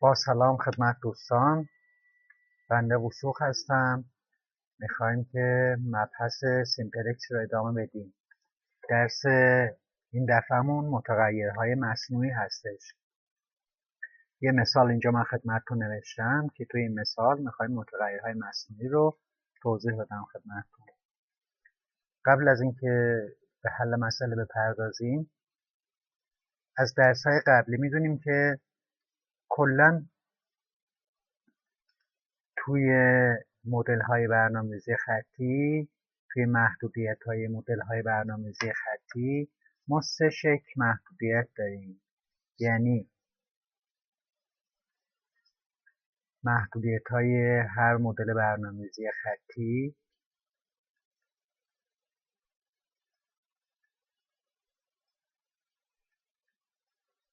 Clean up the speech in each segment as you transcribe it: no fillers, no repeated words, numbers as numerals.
با سلام خدمت دوستان، بنده وثوق هستم. میخوایم که مبحث سیمپلکس رو ادامه بدیم. درس این دفعهمون متغیرهای مصنوعی هستش. یه مثال اینجا من خدمتتون نوشتم که توی این مثال میخوایم متغیرهای مصنوعی رو توضیح بدم خدمتتون. قبل از اینکه به حل مسئله بپردازیم، از درس‌های قبلی میدونیم که کلاً توی مدل‌های برنامه‌ریزی خطی، توی محدودیت‌های مدل‌های برنامه‌ریزی خطی ما 3 شکل محدودیت داریم. یعنی محدودیت‌های هر مدل برنامه‌ریزی خطی،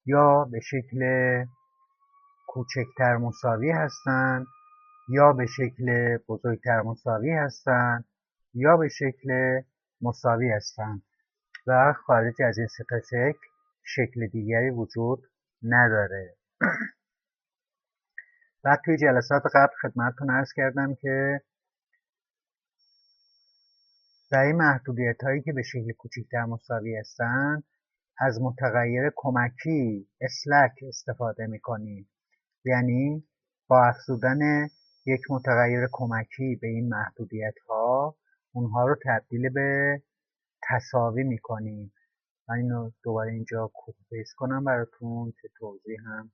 یا به شکل کوچکتر مساوی هستند، یا به شکل بزرگتر مساوی هستند، یا به شکل مساوی هستند و خارج از این 3 تا شکل دیگری وجود نداره. بعد توی جلسات قبل خدمتتون عرض کردم که برای محدودیت‌هایی که به شکل کوچکتر مساوی هستند از متغیر کمکی اسلک استفاده می‌کنیم. یعنی با افزودن یک متغیر کمکی به این محدودیت‌ها اونها رو تبدیل به تساوی می‌کنیم. من اینو دوباره اینجا کپی پیست کنم براتون که توضیح هم.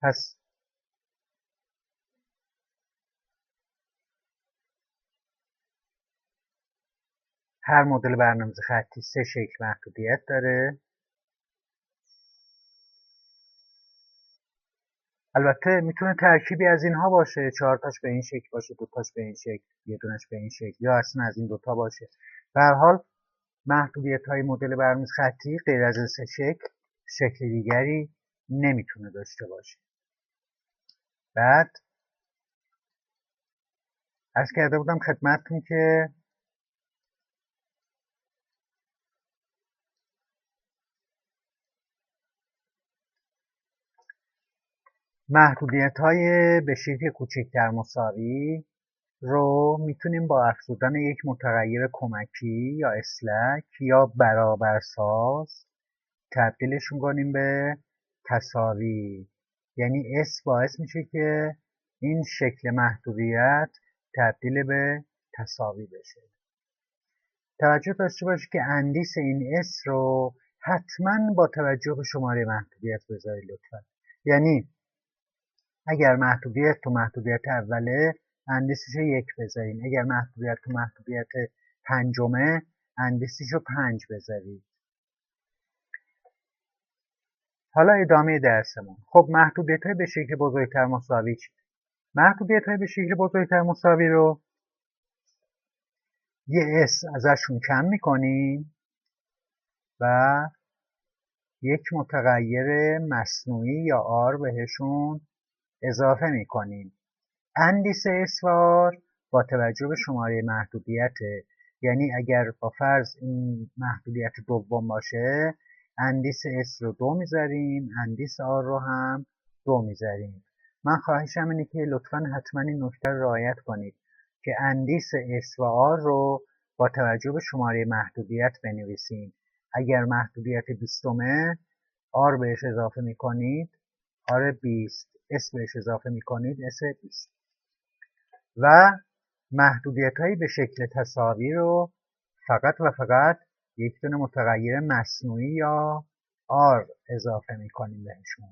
پس هر مدل برنامه‌ریزی خطی 3 شکل محدودیت داره. البته میتونه ترکیبی از اینها باشه، 4 تاش به این شکل باشه، 2 تاش به این شکل، یه دونش به این شکل، یا اصلا از این 2 تا باشه. به هر حال محدودیت‌های مدل برنامه‌ریزی خطی غیر از این 3 شکل دیگری نمیتونه داشته باشه. بعد عرض کرده بودم خدمتتون که محدودیت‌های به شکل کوچکتر مساوی رو میتونیم با افزودن یک متغیر کمکی یا اسلک یا برابرساز تبدیلشون کنیم به تساوی. یعنی S باعث میشه که این شکل محدودیت تبدیل به تساوی بشه. توجه داشته باشید که اندیس این S رو حتما با توجه به شماره محدودیت بذارید لطفا. یعنی اگر محدودیت تو محدودیت اوله اندیسش رو 1 بذارید. اگر محدودیت تو محدودیت پنجمه اندیسش رو 5 بذارید. حالا ادامه درسمون. خب محدودیت‌های به شکل بزرگتر مساوی چی؟ محدودیت‌های به شکل بزرگتر مساوی رو یه S ازشون کم می‌کنیم و یک متغیر مصنوعی یا R بهشون اضافه می‌کنیم. اندیس S و R با توجه به شماره محدودیته. یعنی اگر با فرض این محدودیت دوم باشه اندیس S رو 2 میذاریم، اندیس R رو هم 2 میذاریم. من خواهشم اینه که لطفاً حتما این نکته رو رعایت کنید که اندیس S و R رو با توجه به شماره محدودیت بنویسیم. اگر محدودیت 20مه R بهش اضافه میکنید R 20، S بهش اضافه میکنید S 20. و محدودیت‌هایی به شکل تساوی رو فقط و فقط یک دونه متغیر مصنوعی یا R اضافه می‌کنیم بهشون.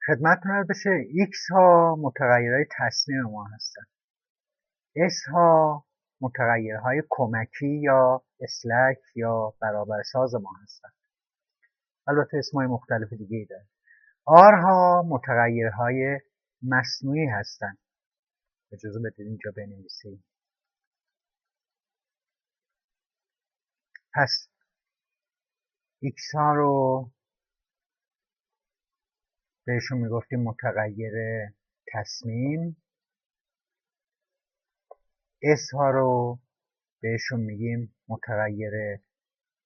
خدمتتون عرض بشه X ها متغیرهای تصمیم ما هستن. S ها متغیرهای کمکی یا اسلک یا برابرساز ما هستن. البته اسمای مختلف دیگه ای داره. R ها متغیرهای مصنوعی هستن. اجازه بدید اینجا بنویسیم. پس X ها رو بهشون میگفتیم متغیر تصمیم، S ها رو بهشون میگیم متغیر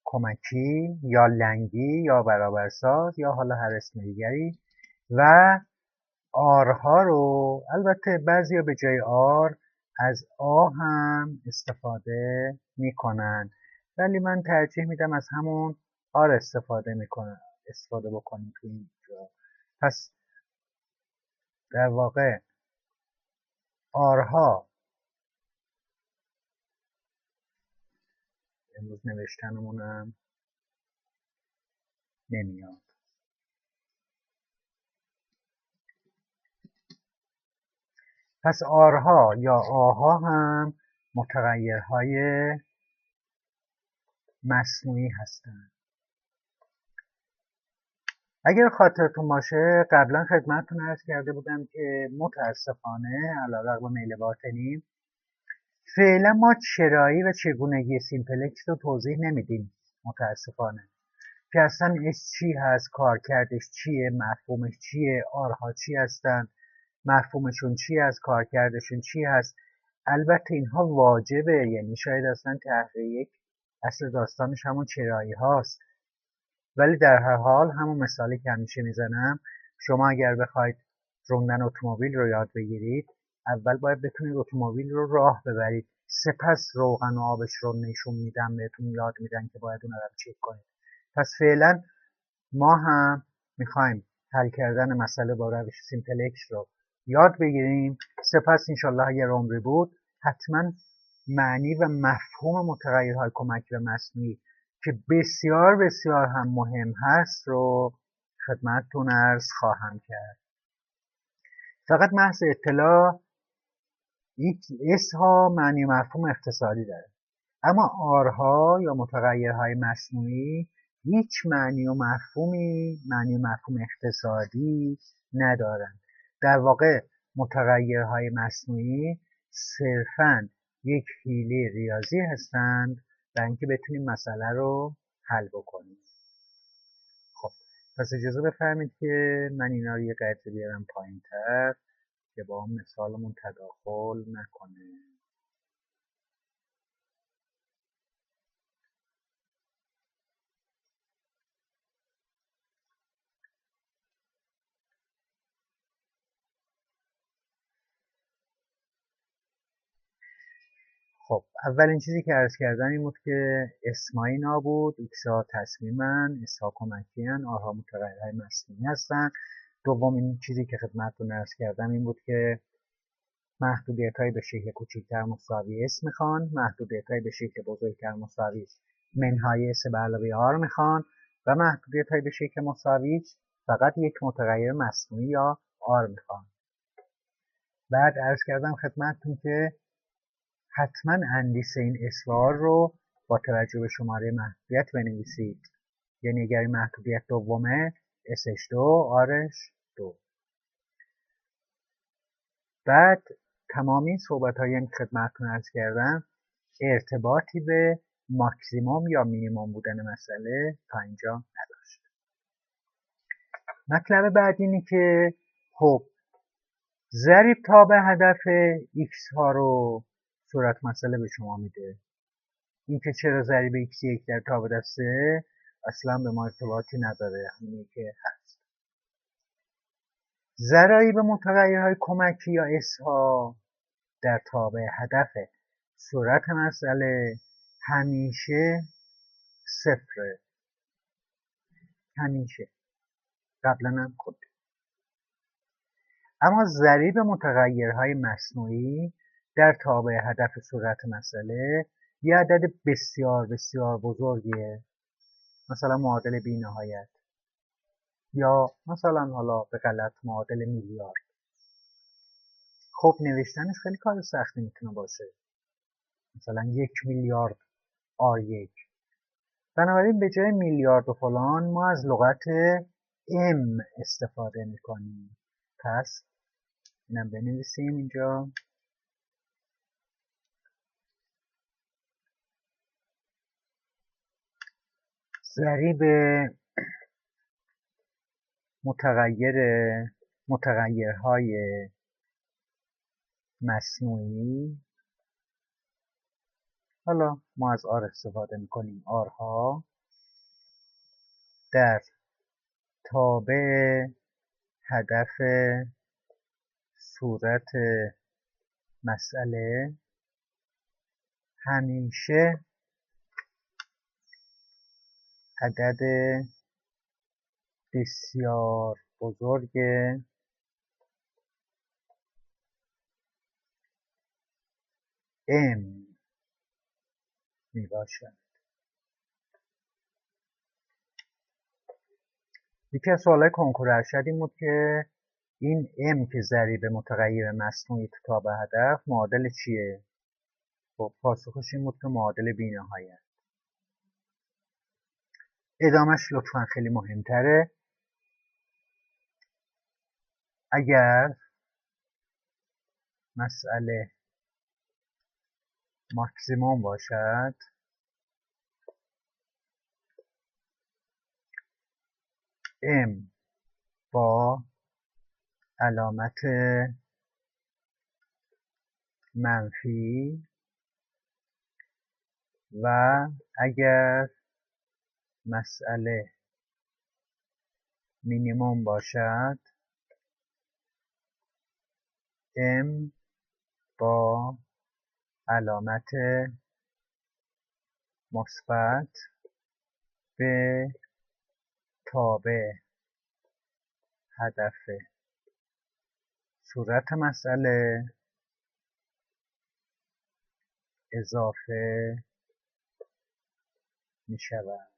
کمکی یا لنگی یا برابرساز یا حالا هر اسم دیگری. و آرها رو البته بعضیا به جای آر از هم استفاده میکنن، ولی من ترجیح میدم از همون آر استفاده بکنیم تو اینجا. پس در واقع آرها، امروز نوشتنمونم نمیاد. پس آرها یا آها هم متغیرهای مصنوعی هستند. اگر خاطرتون باشه قبلا خدمتتون عرض کرده بودم که متاسفانه علیرغم میل باطنی فعلا ما چرایی و چگونگی سیمپلکس رو توضیح نمیدیم، متاسفانه، که اصلا چی هست، کارکردش چیه، مفهومش چیه، آرها چی هستن، مفهومشون چی هست، کارکردشون چی هست. البته اینها واجبه، یعنی شاید اصلا تحقیق اصل داستانش همون چرایی هاست، ولی در هر حال همون مثالی که همیشه میزنم، شما اگر بخواید روندن اتومبیل رو یاد بگیرید اول باید بتونید اتومبیل رو راه ببرید، سپس روغن و آبش رو نشون میدن، بهتون یاد میدن که باید اون رو چک کنید. پس فعلا ما هم میخوایم حل کردن مسئله با روش سیمپلکس رو یاد بگیریم، سپس انشالله اگر عمری بود حتما معنی و مفهوم متغیرهای کمکی و مصنوعی که بسیار بسیار هم مهم هست رو خدمتتون عرض خواهم کرد. فقط محض اطلاع، یک اس ها معنی مفهوم اقتصادی داره، اما آرها یا متغیرهای مصنوعی هیچ معنی و مفهوم اقتصادی ندارند. در واقع متغیرهای مصنوعی صرفاً یک حیله ریاضی هستند برای اینکه بتونیم مسئله رو حل بکنیم. خب پس اجازه بفرمایید که من اینا رو یه قدری بیارم پایین‌تر که با اون مثالمون تداخل نکنه. خب اولین چیزی که عرض کردم این بود که اسمایی نابود، ایکس ها تصمیمن، اس ها کمکی هن، آرها متغیرهای مصنوعی هستن. دومین چیزی که خدمتتون عرض کردم این بود که محدودیت‌های به شکل کوچکتر مساوی اس میخوان، محدودیت‌های به شکل بزرگتر مساوی منهای اس به علاوه آر میخوان و محدودیت‌های به شکل مساوی فقط یک متغیر مصنوعی یا آر میخوان. بعد عرض کردم خدمتتون که حتما اندیسه این اسوار رو با توجه به شماره محدودیت بنویسید، یعنی اگر محدودیت دومه اسش 2 آرش 2. بعد تمام این صحبت هایی که خدمتتون عرض کردم ارتباطی به ماکسیموم یا مینیموم بودن مسئله تا اینجا نداشت. مطلب بعد اینه که خب ضریب تابع هدف x ها رو صورت مسئله به شما میده. اینکه چرا ضریب x 1 در تابع 3 اصلا به ما ارتباطی نداره، همینی که هست. ضرایب متغیرهای کمکی یا s ها در تابع هدف صورت مسئله همیشه صفره، همیشه، قبلا هم خود. اما ضریب متغیرهای مصنوعی در تابع هدف صورت مسئله یه عدد بسیار بسیار بزرگیه، مثلا معادل بی نهایت یا مثلا حالا به غلط معادل میلیارد. خب نوشتنش خیلی کار سختی میتونه باشه، مثلا 1 میلیارد R1. بنابراین به جای میلیارد و فلان ما از لغت M استفاده میکنیم. پس اینم بنویسیم اینجا. ضریب متغیرهای مصنوعی حالا ما از آر استفاده میکنیم. آرها در تابع هدف صورت مسئله همیشه عدد بسیار بزرگ m می باشد. یکی از سوالای کنکور ارشد این بود که این m که ضریب متغیر مصنوعی تو تابع هدف معادل چیه؟ خب پاسخش این بود که معادل بی‌نهایت. ادامش لطفا خیلی مهمتره. اگر مسئله ماکسیموم باشد m با علامت منفی و اگر مسئله مینیموم باشد m با علامت مثبت به تابع هدف صورت مسئله اضافه می شود.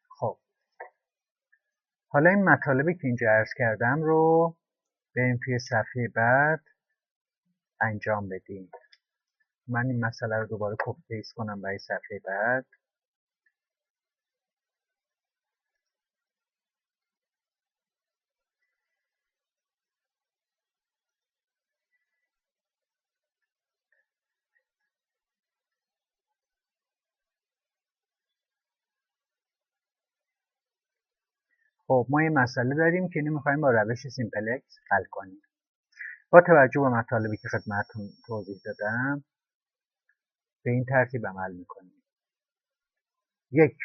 خب حالا این مطالبی که اینجا عرض کردم رو بریم توی صفحه بعد انجام بدیم. من این مسئله رو دوباره کپی پیست کنم برای صفحه بعد. خب ما یه مسئله داریم که اینو می‌خوایم با روش سیمپلکس حل کنیم. با توجه به مطالبی که خدمتتون توضیح دادم به این ترتیب عمل می‌کنیم. 1.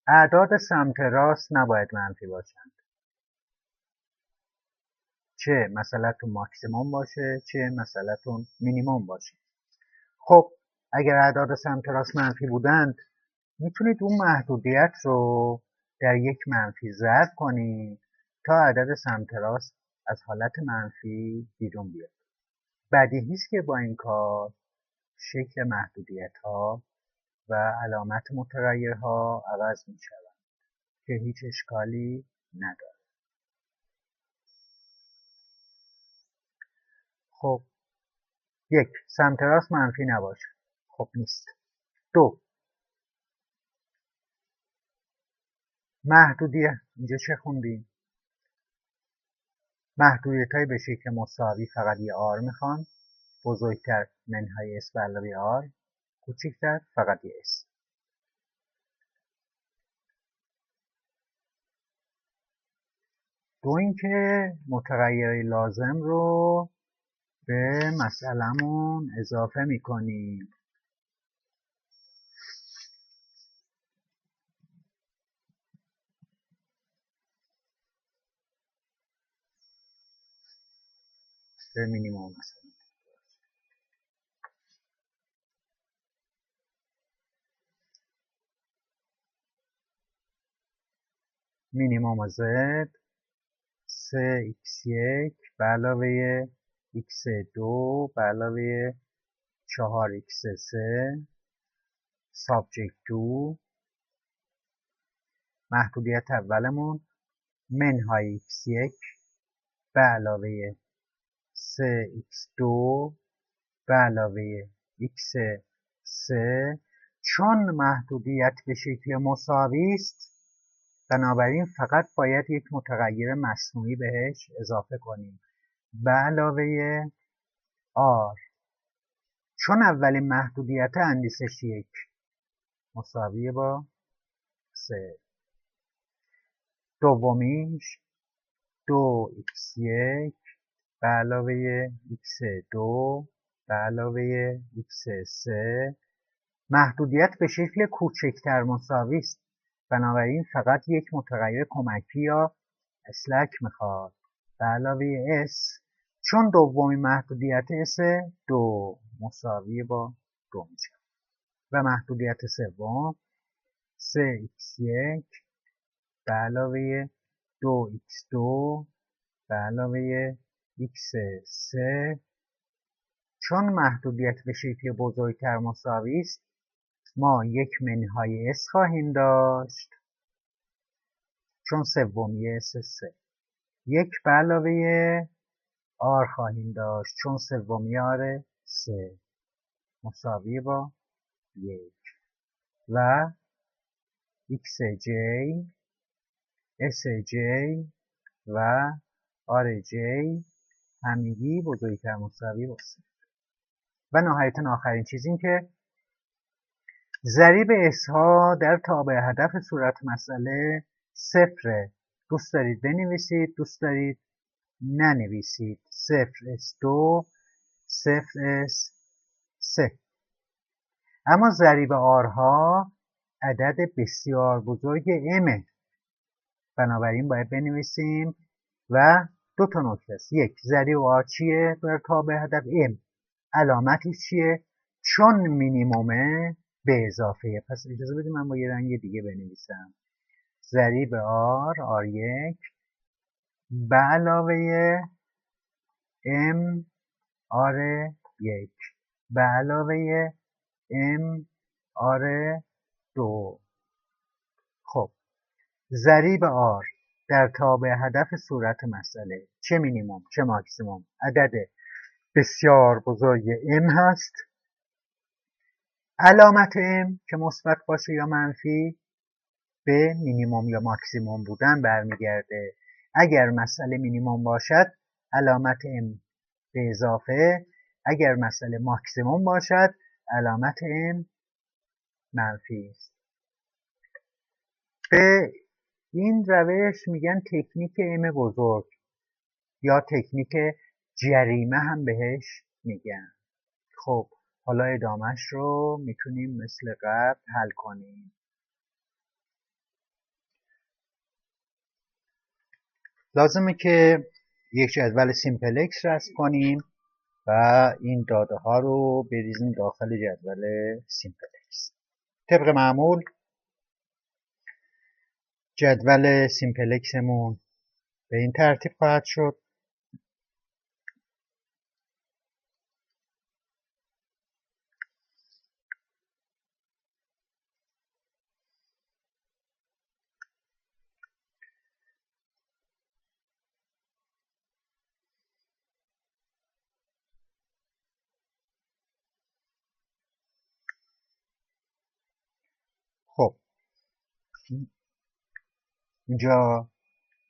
اعداد سمت راست نباید منفی باشند. چه مسئله‌تون ماکسیموم باشه چه مسئله‌تون مینیموم باشه. خب اگر اعداد سمت راست منفی بودند میتونید اون محدودیت رو در یک منفی ضرب کنید تا عدد سمت راست از حالت منفی بیرون بیاد. بدیهی است که با این کار شکل محدودیت ها و علامت متغیرها عوض می شود که هیچ اشکالی نداره. خب 1. سمت راست منفی نباشه. خب نیست. 2. محدودیت اینجا چه خوندیم؟ محدودیت‌های به شکل مساوی فقط یه آر میخوان. بزرگتر منهای اس به علاوه آر، کوچکتر فقط یه اس. 2 اینکه متغیرهای لازم رو به مسئله‌مون اضافه میکنیم. به مینیمم مثلا. مینیمم زد 3x1 به علاوه x2 به علاوه 4x3 سابجکت 2 محدودیت اولمون منهای x1 به علاوه 3x2 به علاوه x3 چون محدودیت به شکل مساوی است بنابراین فقط باید یک متغیر مصنوعی بهش اضافه کنیم به علاوه r چون اولین محدودیت اندیسش 1 مساوی با 3 دومیش 2x1 به علاوه x2 به علاوه x3 محدودیت به شکل کوچکتر مساوی است. بنابراین فقط یک متغیر کمکی یا اسلک میخواد. به علاوه s چون دومین محدودیت s 2 مساوی با 2 میشه و محدودیت سوم 3x1 به علاوه 2x2 به علاوه x3 چون محدودیت به شکل بزرگتر مساوی است ما یک منهای s خواهیم داشت چون سومی s 3 یک به علاوه r خواهیم داشت چون سومی r 3 مساوی با 1 و xj sj و rj همگی بزرگتر مساوی با 3 و نهایتا آخرین چیز این که ضریب s ها در تابع هدف صورت مسئله صفره. دوست دارید بنویسید، دوست دارید ننویسید. 0s2 0s3 اما ضریب r ها عدد بسیار بزرگ m بنابراین باید بنویسیم و دو تا نکته است. یک، ضریب r چیه در تابع هدف m علامتش چیه؟ چون مینیمومه به اضافه. پس اجازه بدید من با یه رنگ دیگه بنویسم. ضریب r r1 به علاوه m r1 به علاوه m r2. خب ضریب r در تابع هدف صورت مسئله چه مینیموم چه ماکسیموم عدد بسیار بزرگ m هست. علامت m که مثبت باشه یا منفی به مینیموم یا ماکسیموم بودن برمیگرده. اگر مسئله مینیموم باشد علامت m به اضافه، اگر مسئله ماکسیموم باشد علامت m منفی است. به این روش میگن تکنیک m بزرگ یا تکنیک جریمه هم بهش میگن. خب حالا ادامهش رو میتونیم مثل قبل حل کنیم. لازمه که یک جدول سیمپل اکس رسم کنیم و این داده ها رو بریزیم داخل جدول سیمپل اکس. طبق معمول جدول سیمپل اکسمون به این ترتیب خواهد شد. خب اینجا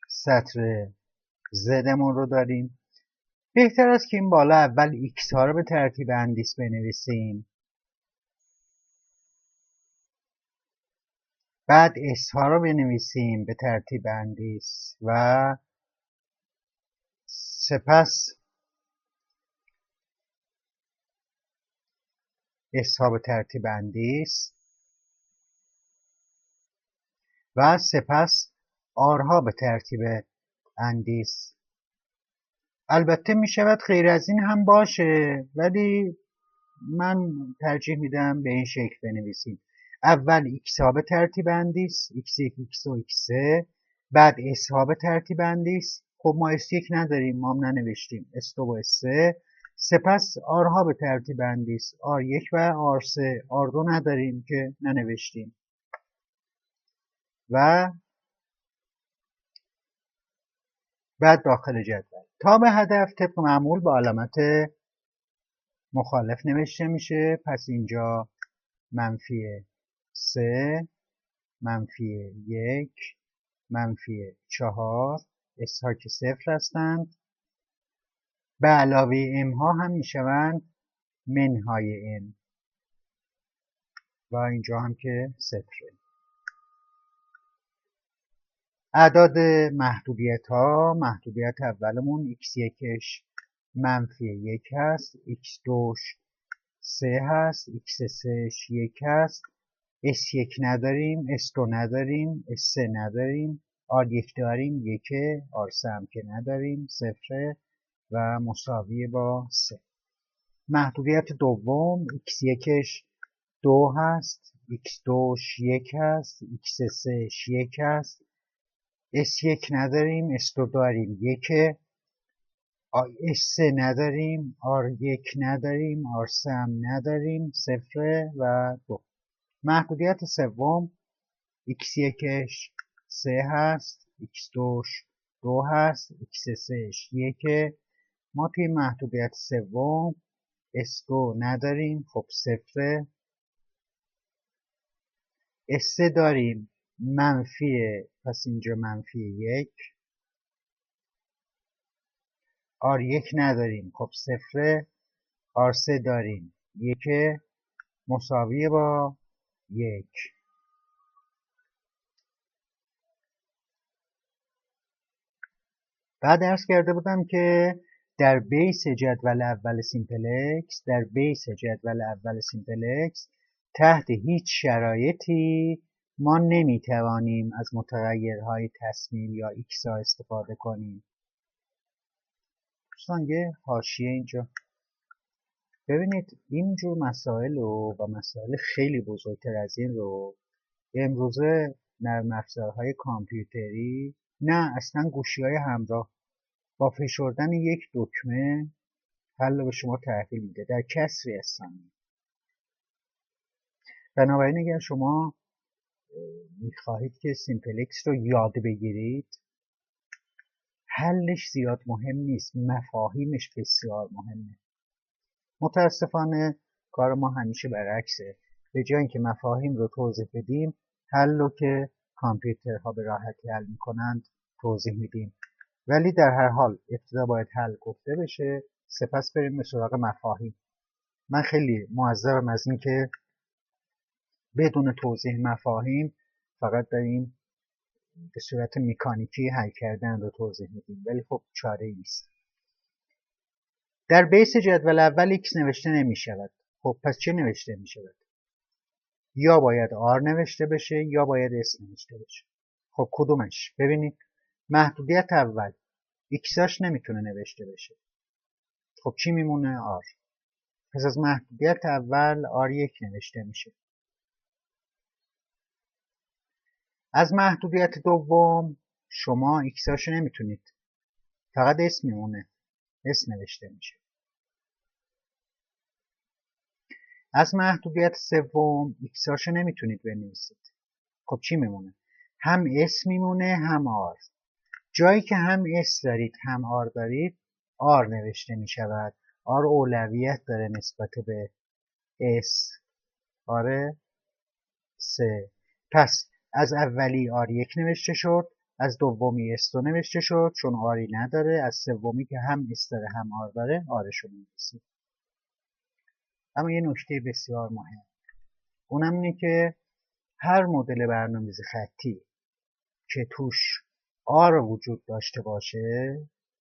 سطر زدمون رو داریم. بهتر است که این بالا اول x ها رو به ترتیب اندیس بنویسیم، بعد s ها رو بنویسیم به ترتیب اندیس و سپس s ها به ترتیب اندیس و سپس r ها به ترتیب اندیس. البته می شود غیر از این هم باشه ولی من ترجیح میدم به این شکل بنویسیم. اول x ها به ترتیب اندیس x1 x2 x3 بعد s ها به ترتیب اندیس. خب ما s1 نداریم، ما هم ننوشتیم s2 و s3. سپس r ها به ترتیب اندیس r1 و r3 r2 نداریم که ننوشتیم و بعد داخل جدول تابع هدف طبق معمول با علامت مخالف نوشته میشه. پس اینجا منفی 3 منفی 1 منفی 4 اس ها که صفر هستند به علاوه ام ها هم میشوند منهای ام و اینجا هم که صفره. اعداد محدودیت ها، محدودیت اولمون x1 منفی 1 هست، x2 3 هست، x3 1 هست، s1 نداریم، s2 نداریم، s3 نداریم، r1 داریم 1، r3 هم که نداریم 0 و مساوی با 3. محدودیت دوم x1 2 هست، x2 1 هست، x3 1 هست، s1 نداریم، s2 داریم 1، s3 نداریم، r1 نداریم، r3 هم نداریم 0 و 2. محدودیت سوم x1 3 هست، x2 2 هست، x3 1. ما توی محدودیت سوم s2 نداریم، خب 0. s3 داریم منفیه، پس اینجا منفی 1. r1 نداریم، خب 0. r3 داریم 1 مساوی با 1. بعد عرض کرده بودم که در بیس جدول اول سیمپلکس تحت هیچ شرایطی ما نمیتوانیم از متغیرهای تصمیم یا x ها استفاده کنیم. دوستان یه حاشیه اینجا ببینید، اینجور مسائل و مسائل خیلی بزرگتر از این رو امروزه نرم افزارهای کامپیوتری، نه اصلا گوشی‌های همراه، با فشردن یک دکمه حل رو به شما تحویل میده در کسری از ثانیه. بنابراین اگر شما میخواهید که سیمپلکس رو یاد بگیرید، حلش زیاد مهم نیست، مفاهیمش بسیار مهمه. متاسفانه کار ما همیشه برعکسه، به جای اینکه مفاهیم رو توضیح بدیم، حل رو که کامپیوترها به راحتی حل میکنند توضیح میدیم. ولی در هر حال ابتدا باید حل گفته بشه، سپس بریم به سراغ مفاهیم. من خیلی معذرم از این که بدون توضیح مفاهیم فقط داریم به صورت مکانیکی حل کردن رو توضیح میدیم، ولی خب چاره ای نیست. در بیس جدول اول x نوشته نمی شود. خب پس چه نوشته می شود؟ یا باید r نوشته بشه یا باید s نوشته بشه. خب کدومش؟ ببینید محدودیت اول x'اش نمیتونه نوشته بشه. خب چی میمونه؟ r. پس از محدودیت اول r1 نوشته میشه. از محدودیت دوم شما x'اشو نمیتونید، فقط s میمونه، s نوشته میشه. از محدودیت سوم x'اشو نمیتونید بنویسید. خب چی میمونه؟ هم s میمونه هم r. جایی که هم s دارید هم r دارید r نوشته میشود. r اولویت داره نسبت به s. آره 3. پس از اولی r1 نوشته شد، از دومی s2 نوشته شد چون r'i نداره، از سومی که هم s داره هم r داره rشو می‌نویسید. اما یه نکته بسیار مهم، اونم اینه که هر مدل برنامه‌ریزی خطی که توش r وجود داشته باشه،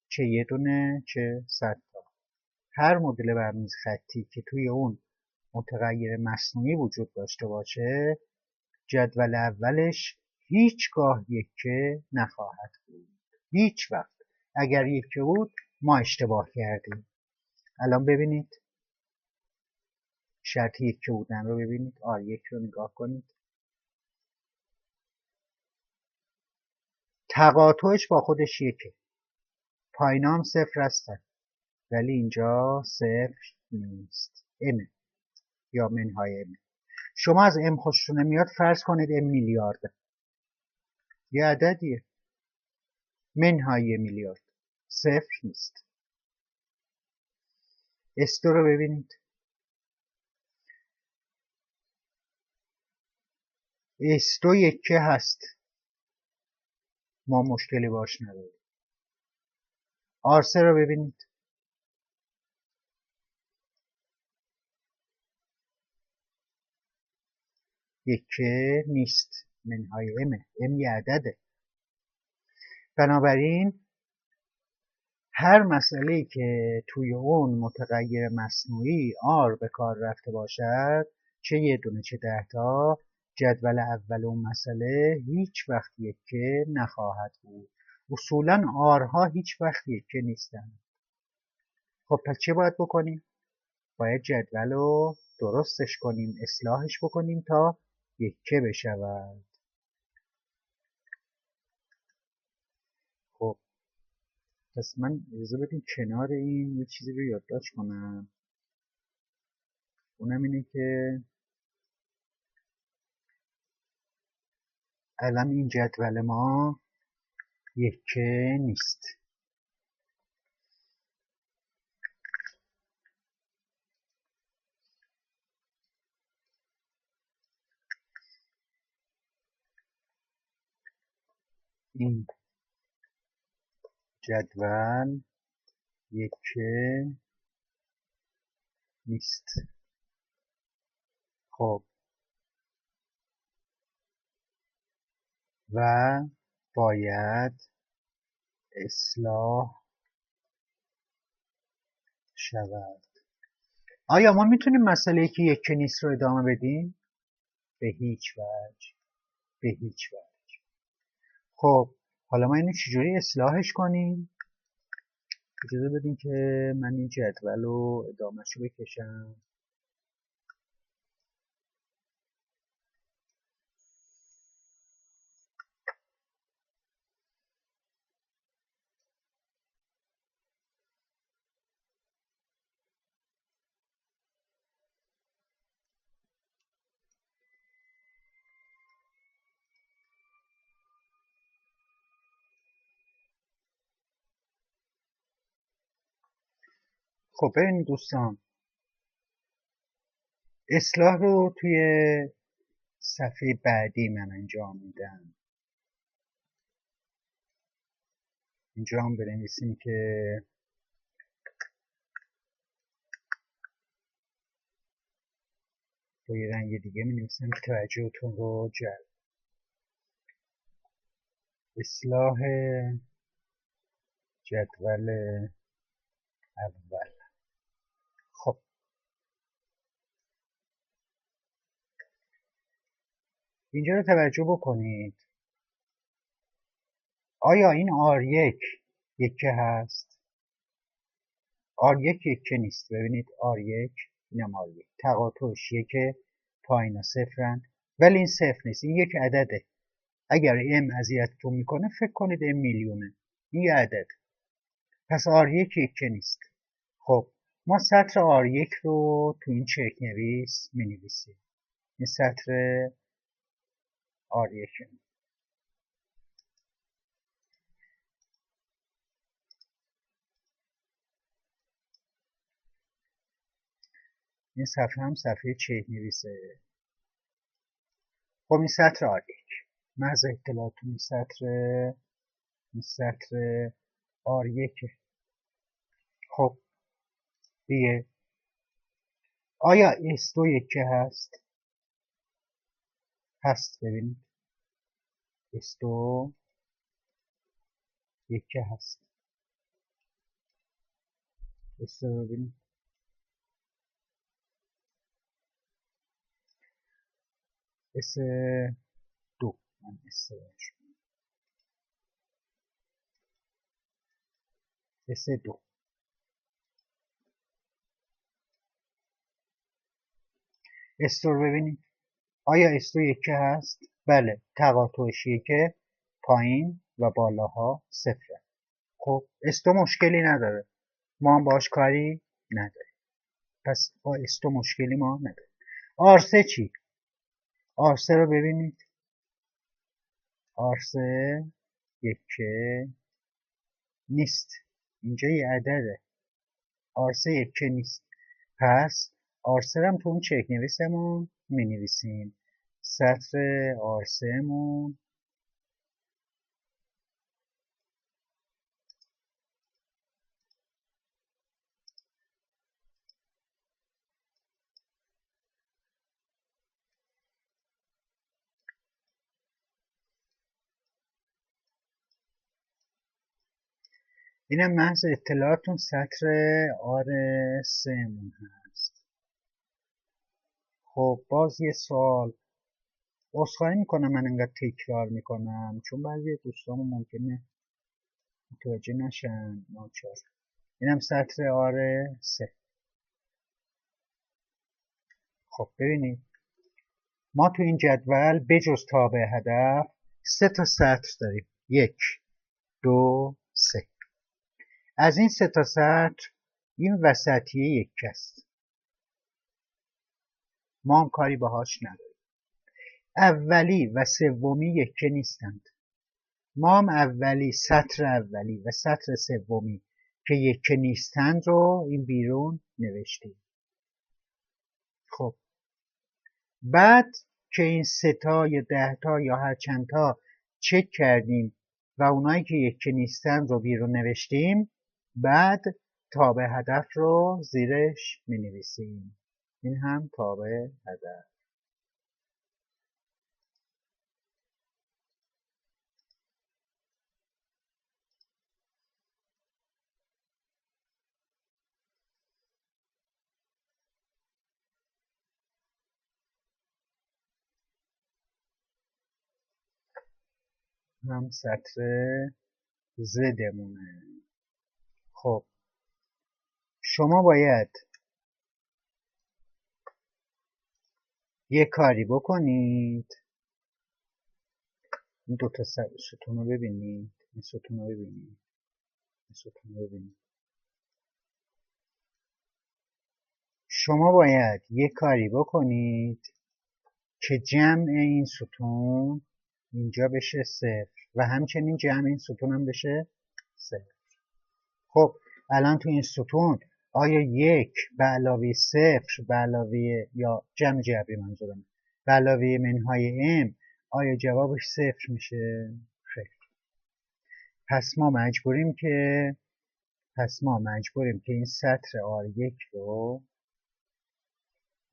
چه یه دونه چه 100 تا، هر مدل برنامه‌ریزی خطی که توی اون متغیر مصنوعی وجود داشته باشه، جدول اولش هیچگاه یکه نخواهد بود. هیچ وقت. اگر یکه بود ما اشتباه کردیم. الان ببینید شرط یکه بودن رو ببینید، r1 رو نگاه کنید، تقاطعش با خودش یکه، پایینام 0 هستن ولی اینجا 0 نیست، n یا منهای n. شما از m خوشتون نمیاد فرض کنید m میلیارد، یه عددیه، منهای میلیارد، 0 نیست. s2 رو ببینید، s2 یکه هست، ما مشکلی باش نداریم. r3 رو ببینید، یکه نیست، منهای m یه عدده. بنابراین هر مسئله‌ای که توی اون متغیر مصنوعی R به کار رفته باشد، چه یه دونه چه 10 تا، جدول اول اون مسئله هیچ وقت یکه نخواهد بود. اصولا R ها هیچ وقت یکه نیستن. خب پس چه باید بکنیم؟ باید جدول رو درستش کنیم، اصلاحش بکنیم تا یکه بشود. خب پس من اجازه بدیم کنار این یه چیزی رو یادداشت کنم. اونم اینه که الان این جدول ما یکه نیست. این جدول یکه نیست. خب و باید اصلاح شود. آیا ما میتونیم مسئله که یکه نیست رو ادامه بدیم؟ به هیچ وجه. به هیچ وجه. خب حالا ما اینو چجوری اصلاحش کنیم؟ اجازه بدیم که من این جدول رو ادامهش رو بکشم. خب ببینید دوستان، اصلاح رو توی صفحه بعدی من انجام میدم. اینجا هم بنویسیم که با یه رنگ دیگه می‌نویسم که توجهتون رو جلب. اصلاح جدول اول. خب اینجا رو توجه بکنید. آیا این R1 یکه هست؟ R1 یکه نیست. ببینید R1 اینم R1 تقاطعش یکه، پایینا صفرن، ولی این صفر نیست. این یک عدده. اگر M اذیتتون میکنه فکر کنید M میلیونه. این یه عدد. پس R1 یکه نیست. خب ما سطر R1 رو تو این چک نویس می نویسیم. این سطر R1. این صفحه هم صفحه چک نویسه. خب این سطر R1. محض اطلاعاتون این سطر R1. خب دیگه آیا S2 یکه هست؟ هست. ببینید S2 یکه هست. S2 ببینید S2 من S2 S2 رو ببینید. آیا S2 یکه هست؟ بله. تقاطعش یکه، پایین و بالاها صفره. خب S2 مشکلی نداره. ما هم باش کاری نداریم. پس با S2 مشکلی ما نداریم. R3 چی؟ R3 رو ببینید. R3 یکه نیست. اینجا یه عدده. R3 یکه نیست. پس R3 هم تو اون چک نویسمون می نویسیم. سطر R3 مون اینم محض اطلاعاتون سطر آر سهمون هست. خب باز یه سوال، عذرخواهی میکنم من انقدر تکرار میکنم چون بعضی دوستان ممکنه متوجه نشن ناچار. اینم سطر آر سه. خب ببینید ما تو این جدول بجز تابع هدف 3 تا سطر داریم، 1 2 3. از این 3 تا سطر این وسطیه یک است، ما هم کاری باهاش نداریم. اولی و سومی یکه نیستند، ما هم سطر اولی و سطر سومی که یکه نیستند رو این بیرون نوشتیم. خب بعد که این 3 تا یا 10 تا یا هر چند تا چک کردیم و اونایی که یکی نیستن رو بیرون نوشتیم، بعد تابع هدف رو زیرش می نویسیم. این هم تابع هدف. هم سطر زدمونه. خب شما باید یه کاری بکنید، این دو تا ستون رو ببینید، این ستون رو ببینید، این ستون رو ببینید. شما باید یه کاری بکنید که جمع این ستون اینجا بشه 0 و همچنین جمع این ستون هم بشه 0. خب الان تو این ستون آیا 1 به علاوه 0 به علاوه یا جمع جبری منظورم به علاوه منهای m آیا جوابش 0 میشه؟ خیر. پس ما مجبوریم که این سطر R1 رو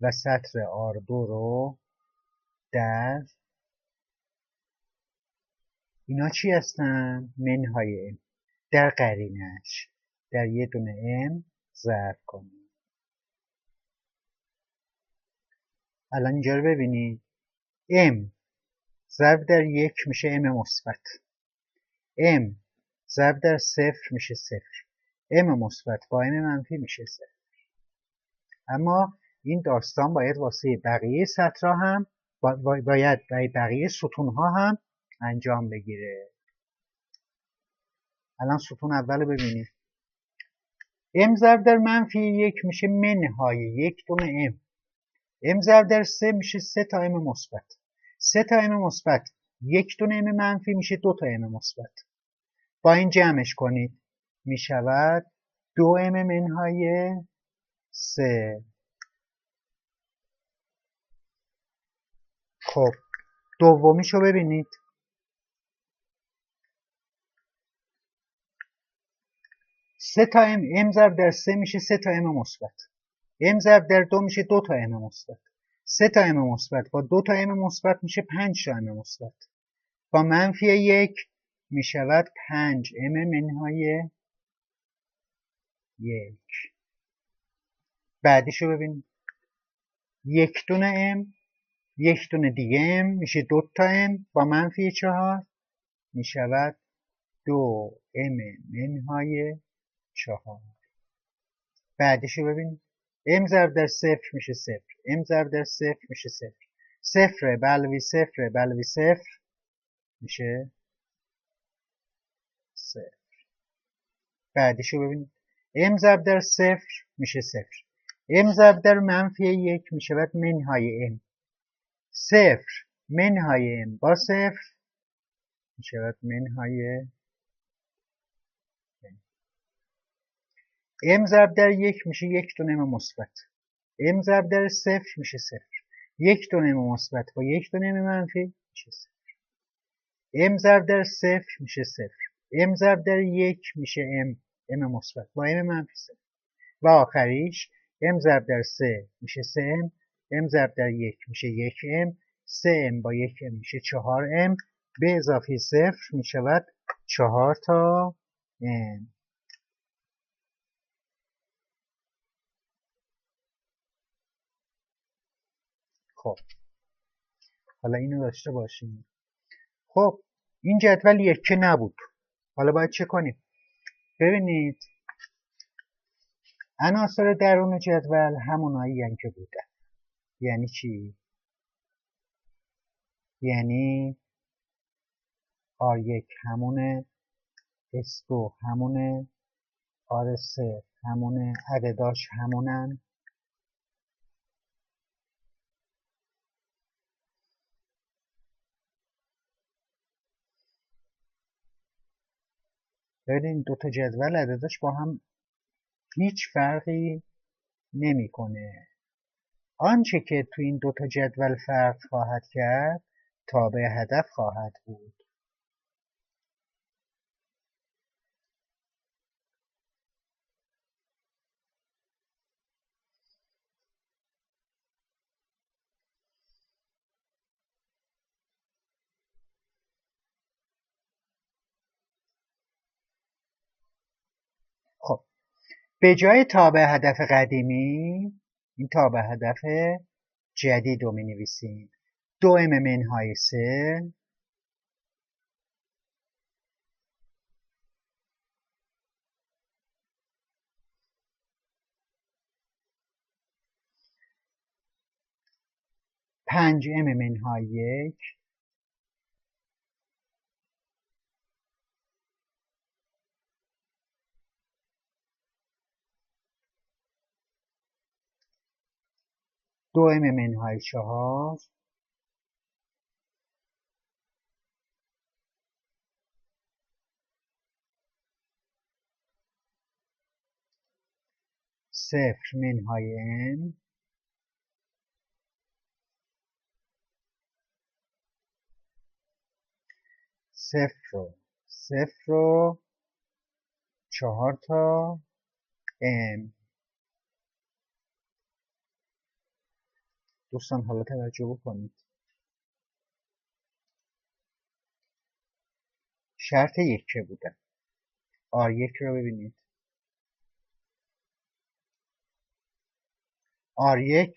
و سطر R2 رو در اینا چی هستن؟ منهای m در قرینش در یه دونه m ضرب کنیم. الان اینجا رو ببینید، m ضرب در 1 میشه m مثبت، m ضرب در 0 میشه 0، m مثبت با m منفی میشه 0. اما این داستان باید واسه بقیه سطرها هم باید بقیه ستونها هم انجام بگیره. الان ستون اول ببینید، m ضرب در منفی 1 میشه منهای 1 دونه m، m ضرب در 3 میشه 3 تا m مثبت، 3 تا m مثبت 1 دونه m منفی میشه 2 تا m مثبت. با این جمعش کنید میشود 2m منهای 3. خب دومیشو ببینید، 3 تا m ضرب در 3 میشه 3 تا m مثبت، m ضرب در 2 میشه 2 تا m مثبت، 3 تا m مثبت با 2 تا m مثبت میشه 5 تا m مثبت. با منفی 1 میشود 5m منهای 1. بعدیشو ببینید، 1 دونه m 1 دونه دیگه m میشه 2 تا m با منفی 4 میشود 2m منهای 4. بعدیشو ببینید، m ضرب در 0 میشه 0، m ضرب در 0 میشه 0، 0 به علاوه 0 به علاوه 0 میشه 0. بعدیشو ببینید، m ضرب در 0 میشه 0، m ضرب در منفی 1 میشود منهای m، 0 منهای m با 0 میشود منهای m ضرب در 1 میشه 1 دونه m مثبت، m ضرب در 0 میشه 0، 1 دونه m مثبت با 1 دونه m منفی میشه 0، m ضرب در 0 میشه 0، m ضرب در 1 میشه m مثبت با m منفی 0 و آخریش m ضرب در 3 میشه 3m، m ضرب در 1 میشه 1m، 3m با 1m میشه 4m به اضافه 0 میشود 4 تا m. خب حالا اینو داشته باشیم. خب این جدول یکه نبود، حالا باید چه کنیم؟ ببینید عناصر درون جدول همونایی هستند که بودن. یعنی چی؟ یعنی R1 همونه، S2 همونه، R3 همونه، عدداش همونن. ببینید دو تا جدول عدداش با هم هیچ فرقی نمیکنه. آنچه که تو این دو تا جدول فرق خواهد کرد تابع هدف خواهد بود. خب به جای تابع هدف قدیمی این تابع هدف جدید رو می نویسیم. 2m منهای 3 5m منهای 1 2m منهای 4 0 منهای n 0 و 4 تا m. دوستان حالا توجه بکنید. شرط یکه بودن. R1 رو ببینید. R1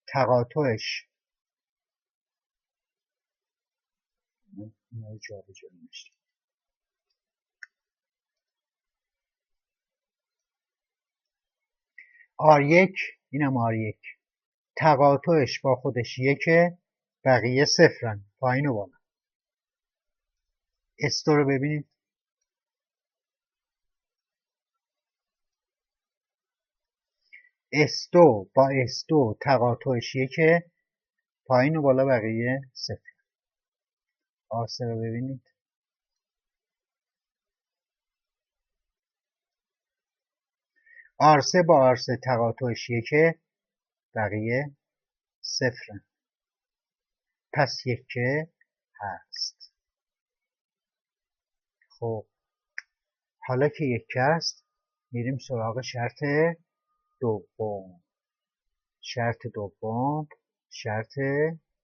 تقاطعش R1 اینم R1 تقاطعش با خودش یکه، بقیه صفرن، پایین و بالا. S2 رو ببینید. S2 با S2 تقاطعش یکه، پایین و بالا بقیه صفر. R3 رو ببینید. R3 با R3 تقاطعش یکه، بقیه صفرن. پس یکه هست. خب حالا که یکه هست میریم سراغ شرط دوم. شرط دوم شرط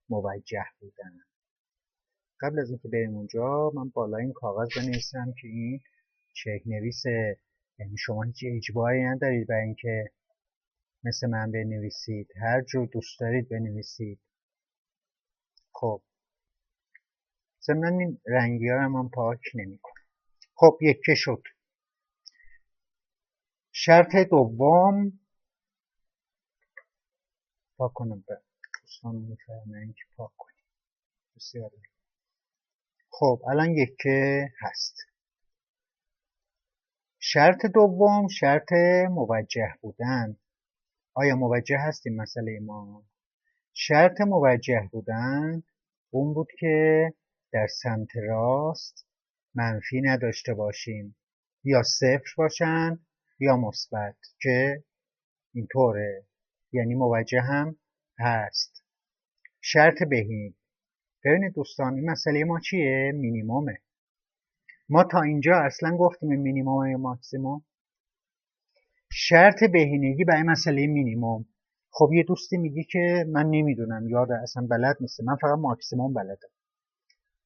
موجه بودن. قبل از اینکه بریم اونجا من بالا این کاغذ بنویسم که این چک نویسه، یعنی شما هیچ اجباری ندارید برای اینکه مثل من بنویسید، هر جور دوست دارید بنویسید. خب ضمن این رنگی ها رو من پاک نمی‌کنم. خب یکه شد. شرط دوم پاک کنم به دوستان میفرمایند که پاک کنیم. بسیار. خب الان یکه هست. شرط دوم شرط موجه بودن. آیا موجه هستیم مسئله ما؟ شرط موجه بودن اون بود که در سمت راست منفی نداشته باشیم، یا صفر باشن یا مثبت، که اینطوره، یعنی موجه هم هست. شرط بهینه. ببینید دوستان این مسئله ما چیه؟ مینیمومه. ما تا اینجا اصلا گفتیم مینیموم یا ماکسیموم. شرط بهینگی برای مسئله مینیموم. خب یه دوستی میگه که من نمیدونم، یاد اصلا بلد نیست، من فقط ماکسیموم بلدم.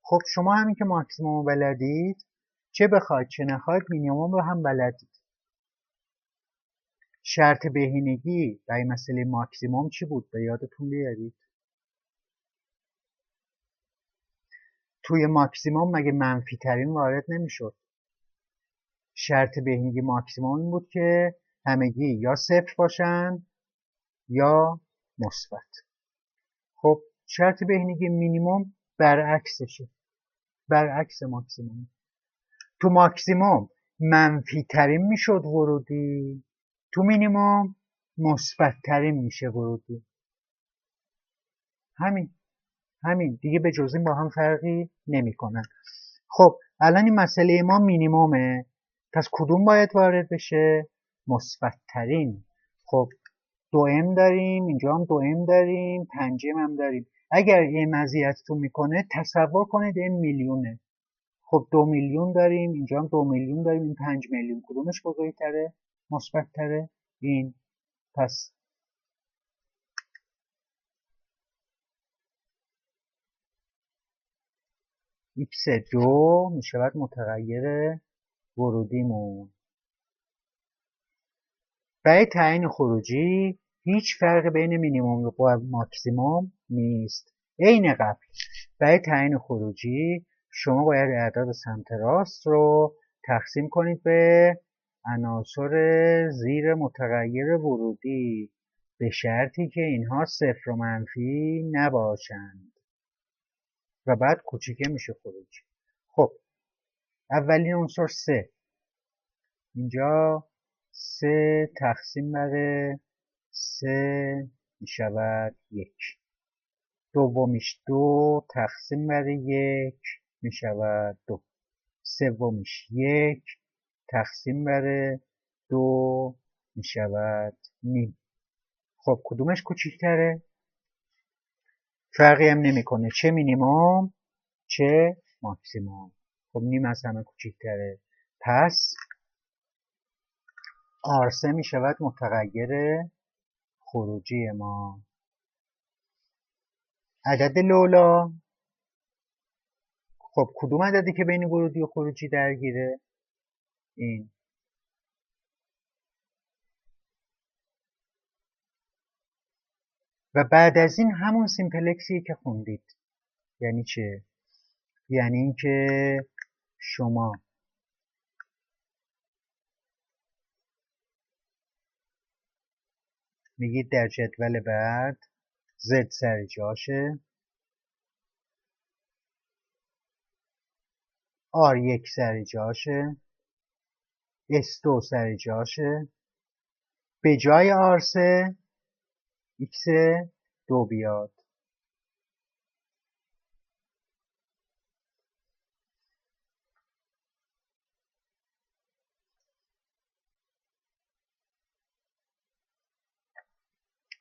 خب شما همین که ماکسیموم بلدید، چه بخواید چه نخواید مینیموم رو هم بلدید. شرط بهینگی برای مسئله ماکسیموم چی بود؟ به یادتون بیارید. توی ماکسیموم مگه منفی ترین وارد نمیشد؟ شرط بهینگی ماکسیموم این بود که همگی یا صفر باشن یا مثبت. خب شرط بهینگی مینیموم برعکسشه، برعکس ماکسیموم. تو ماکسیموم منفی ترین میشد ورودی، تو مینیموم مثبت ترین میشه ورودی. همین دیگه، به جز این با هم فرقی نمیکنن. خب الان این مسئله ما مینیمومه، پس کدوم باید وارد بشه؟ مثبت ترین. خب 2m داریم، اینجا هم 2m داریم، 5m هم داریم. اگر این اذیتتون میکنه تصور کنید این میلیونه. خب 2 میلیون داریم، اینجا هم 2 میلیون داریم، این 5 میلیون. کدومش بزرگتره؟ مثبت تره؟ این. پس x2 میشود متغیر ورودیمون. برای تعیین خروجی هیچ فرق بین مینیموم و ماکسیموم نیست. عین قبل برای تعیین خروجی شما باید اعداد سمت راست رو تقسیم کنید به عناصر زیر متغیر ورودی به شرطی که اینها صفر و منفی نباشند و بعد کوچیکه میشه خروجی. خب اولین عنصر 3، اینجا 3 تقسیم بر 3 میشود 1. دومیش 2 تقسیم بر 1 میشود 2. سومیش 1 تقسیم بر 2 میشود نیم. خب کدومش کوچیکتره؟ فرقی هم نمیکنه، چه مینیموم چه ماکسیموم. خب نیم از همه کوچیکتره. پس R3 می شود متغیر خروجی ما. عدد لولا، خب کدوم عددی که بین ورودی و خروجی درگیره؟ این. و بعد از این همون سیمپلکسی که خوندید. یعنی چه؟ یعنی اینکه شما میگید در جدول بعد Z سر جاشه، R1 سر جاشه، S2 سر جاشه، به جای R3 X2 بیاد.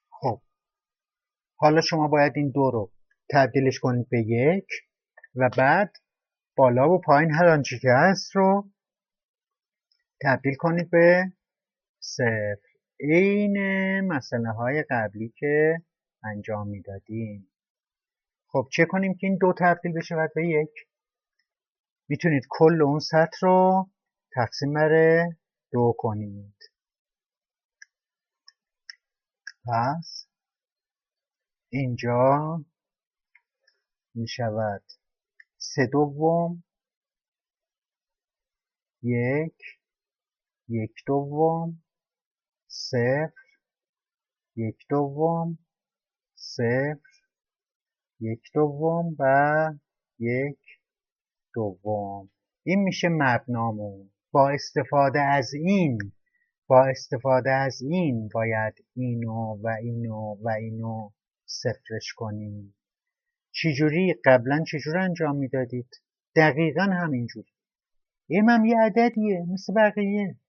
خب حالا شما باید این 2 رو تبدیلش کنید به 1 و بعد بالا و پایین هر آنچه که هست رو تبدیل کنید به 0. عین مسئله های قبلی که انجام میدادیم. خب چه کنیم که این 2 تبدیل بشه به 1؟ میتونید کل اون سطح رو تقسیم بر 2 کنید. پس اینجا میشود 3/2 1 1/2 0 1/2 0 1/2 و 1/2. این میشه مبنامون. با استفاده از این باید اینو و اینو و اینو صفرش کنیم. چجوری؟ قبلا چجور انجام میدادید؟ دقیقا همینجور. این هم یه عددیه مثل بقیه.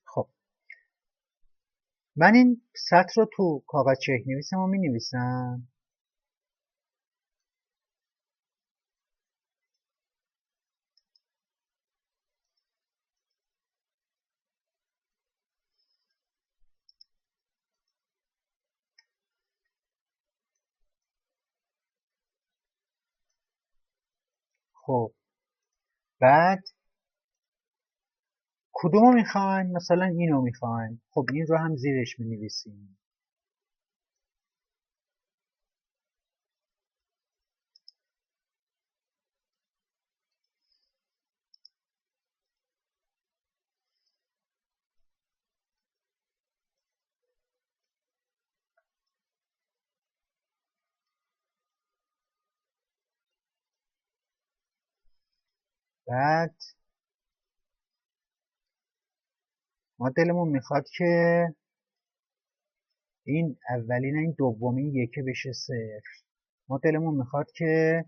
خب من این سطر رو تو کاغذ چک نویسم و می نویسم. خب بعد کدومو میخواین؟ مثلا اینو میخواین. خب این رو هم زیرش می نویسیم. بعد ما دلمون میخواد که این اولین این دومین یکه بشه صفر. ما دلمون میخواد که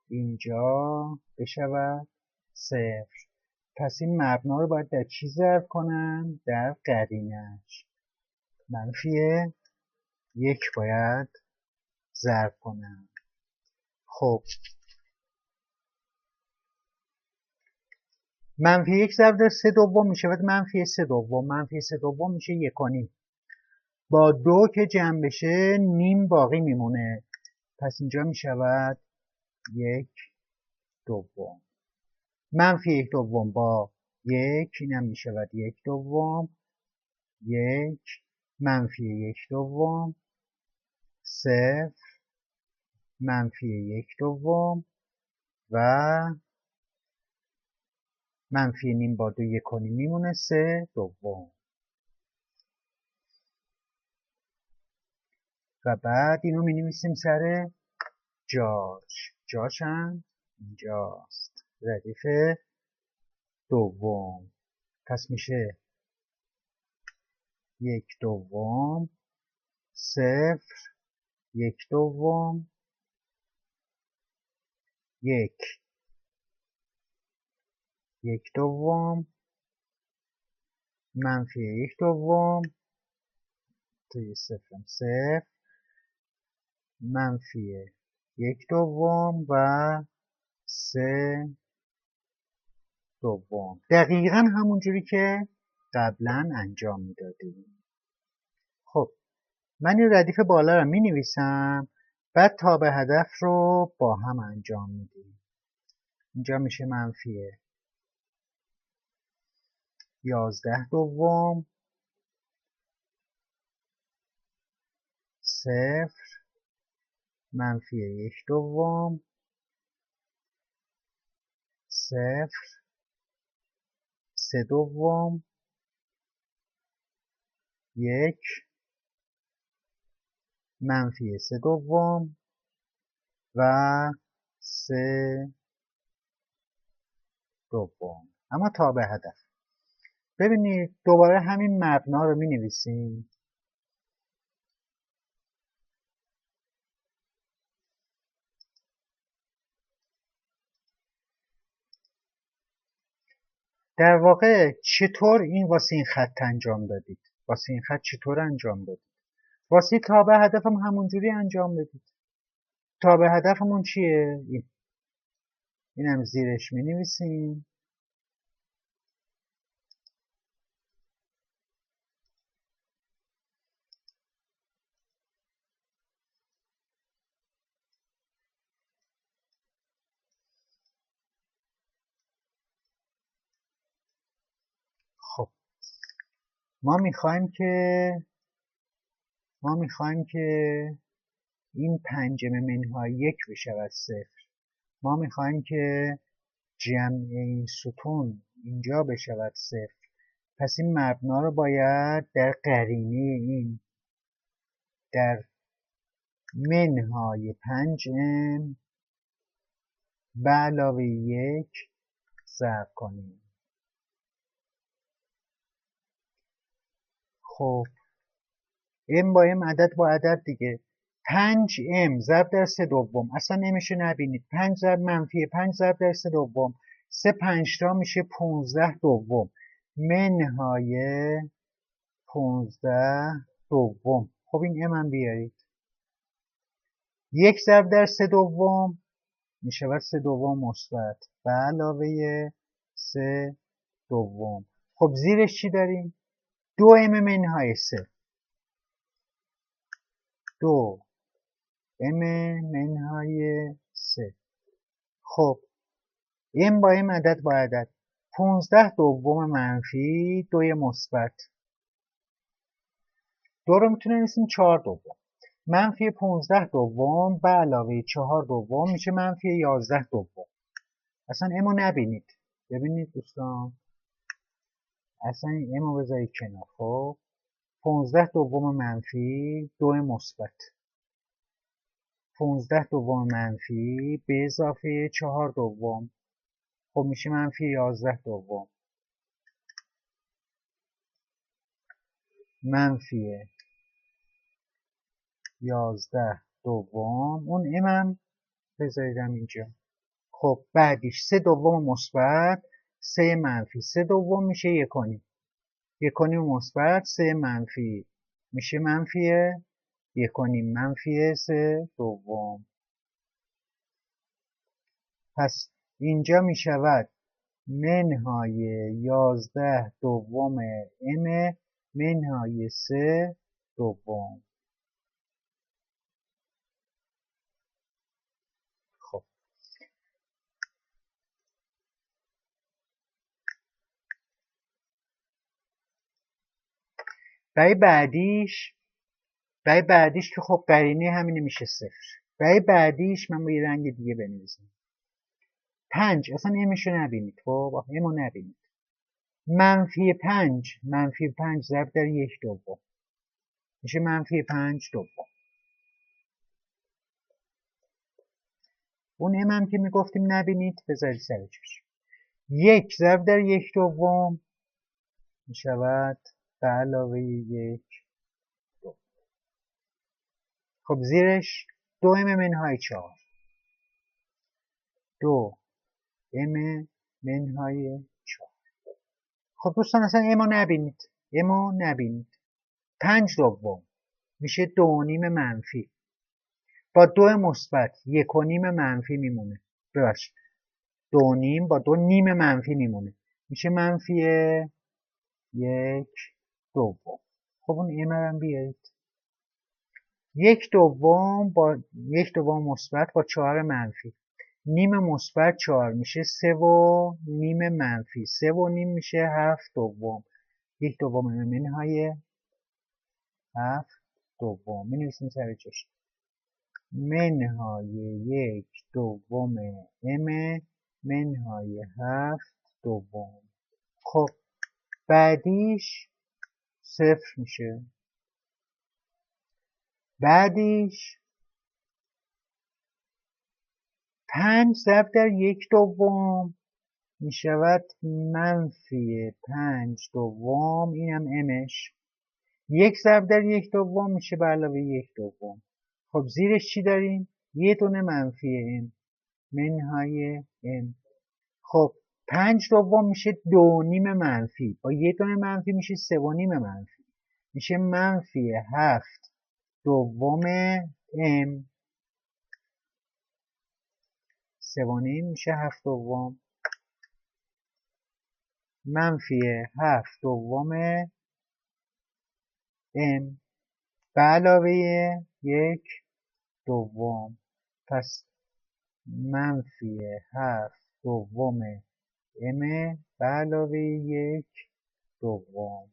اینجا بشود صفر. پس این مبنا رو باید در چی ضرب کنم؟ در قرینش. منفی یک باید ضرب کنم. خب منفی یک ضرب در 3/2 میشود منفی 3/2. منفی 3/2 میشه 1.5. با 2 که جمع بشه نیم باقی میمونه. پس اینجا میشود 1/2. منفی 1/2 با 1 اینم میشود 1/2. 1 منفی 1/2 0 منفی 1/2 و منفی نیم با 2 1.5 میمونه 3/2. و بعد اینو می نویسیم سر جاش. جاش هم اینجاست، ردیف دوم. پس میشه 1/2 0 1/2 1 1/2 منفی 1/2 توی صفرم 0 منفی 1/2 و 3/2. دقیقا همونجوری که قبلا انجام میدادیم. خب من این ردیف بالا رو می نویسم، بعد تابع هدف رو با هم انجام میدیم. اینجا میشه منفی 11/2 0 منفی 1/2 0 3/2 1 منفی 3/2 و 3/2. اما تابع هدف. ببینید دوباره همین مبنا رو می نویسیم. در واقع چطور این واسه این خط انجام دادید؟ واسه این خط چطور انجام دادید؟ واسه تابع هدفم همونجوری انجام بدید. تابع هدفمون چیه؟ این هم زیرش می نویسیم. خب ما میخوایم که این 5 منهای 1 بشود 0. ما میخوایم که جمع این ستون اینجا بشود 0. پس این مبنا رو باید در قرینه این در منهای 5m به علاوه 1 ضرب کنیم. خب m با m عدد با عدد دیگه. 5m ضرب در 3/2 اصلا نمیشه نبینید. 5 ضرب منفی 5 ضرب در 3/2 3 5 میشه 15/2 منهای 15/2. خب این m هم بیارید. 1 ضرب در 3/2 میشود 3/2 مثبت به علاوه 3/2. خب زیرش چی داریم؟ 2m منهای 3. 2m منهای 3. خب m با m عدد با عدد. 15/2 منفی 2 مثبت. 2 رو میتونه نویسیم 4/2. منفی 15/2 به علاوه 4/2 میشه منفی 11/2. اصلا m رو نبینید. ببینید دوستان، اصلا این m رو بذارید کنار. خب 15/2 منفی 2 مثبت. 15/2 منفی به اضافه 4/2 خب میشه منفی 11 دوم. منفی 11 دوم. اون امم بذاریدم اینجا. خب بعدیش 3 دوم مثبت 3 منفی 3 دوم میشه 1.5. 1.5 مثبت 3 منفی میشه منفی 1.5 منفی 3 دوم. پس اینجا میشود منهای 11 دوم ام منهای 3 دوم. خب برای بعدیش که خب قرینه همینه میشه 0. برای بعدیش من با یه رنگ دیگه بنویسم. 5 اصلا امشو نبینید. خب امو نبینید. منفی 5 ضرب در 1 دوم میشه منفی 5 دوم. اون ام هم که میگفتیم نبینید بذارید سر جاش. 1 ضرب در 1 دوم میشود به علاوه 1 دوم. خب زیرش 2 ام منهای 4. 2 ام منهای 4. خب دوستان اصلا امو نبینید. 5 دوم میشه 2.5 منفی با 2 مثبت 1.5 منفی میمونه. ببخشید 2.5 با 2 نیم منفی میمونه میشه منفی 1 دوم. خب اون ام هم بیارید. 1 دوم با 1 دوم مثبت با 4 منفی نیم مثبت 4 میشه 3.5 منفی 3.5 میشه 7 دوم. 1 دوم منهای 7 دوم مینویسیم سر جاش. منهای 1 دوم ام منهای 7 دوم. خب بعدیش 0 میشه. بعدیش 5 ضرب در 1 دوم میشود منفی 5 دوم. اینم امش. 1 ضرب در 1 دوم میشه به علاوه 1 دوم. خب زیرش چی داریم؟ یه دونه منفی ام منهای ام. خب 5 دوم میشه 2.5 منفی با یه دونه منفی میشه 3.5 منفی میشه منفی 7 دوم ام. 3.5 میشه 7 دوم منفی 7 دوم ام به علاوه 1 دوم. پس منفی 7 دوم ام به علاوه 1 دوم.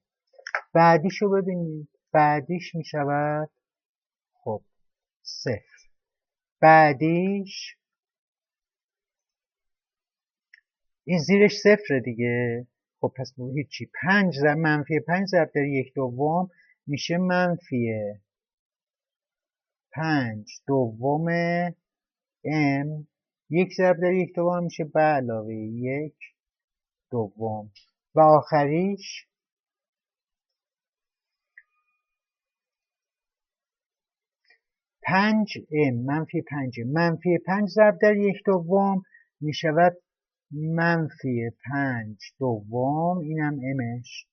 بعدیش رو ببینید. بعدیش می شود خب 0. بعدیش این زیرش 0 دیگه. خب پس هیچی. منفی 5 ضرب در 1 دوم میشه منفی 5 دوم ام. 1 ضرب در 1 دوم میشه به علاوه 1 دوم. و آخریش 5 ام منفی 5 منفی 5 ضرب در 1 دوم میشود منفی 5 دوم. اینم امش.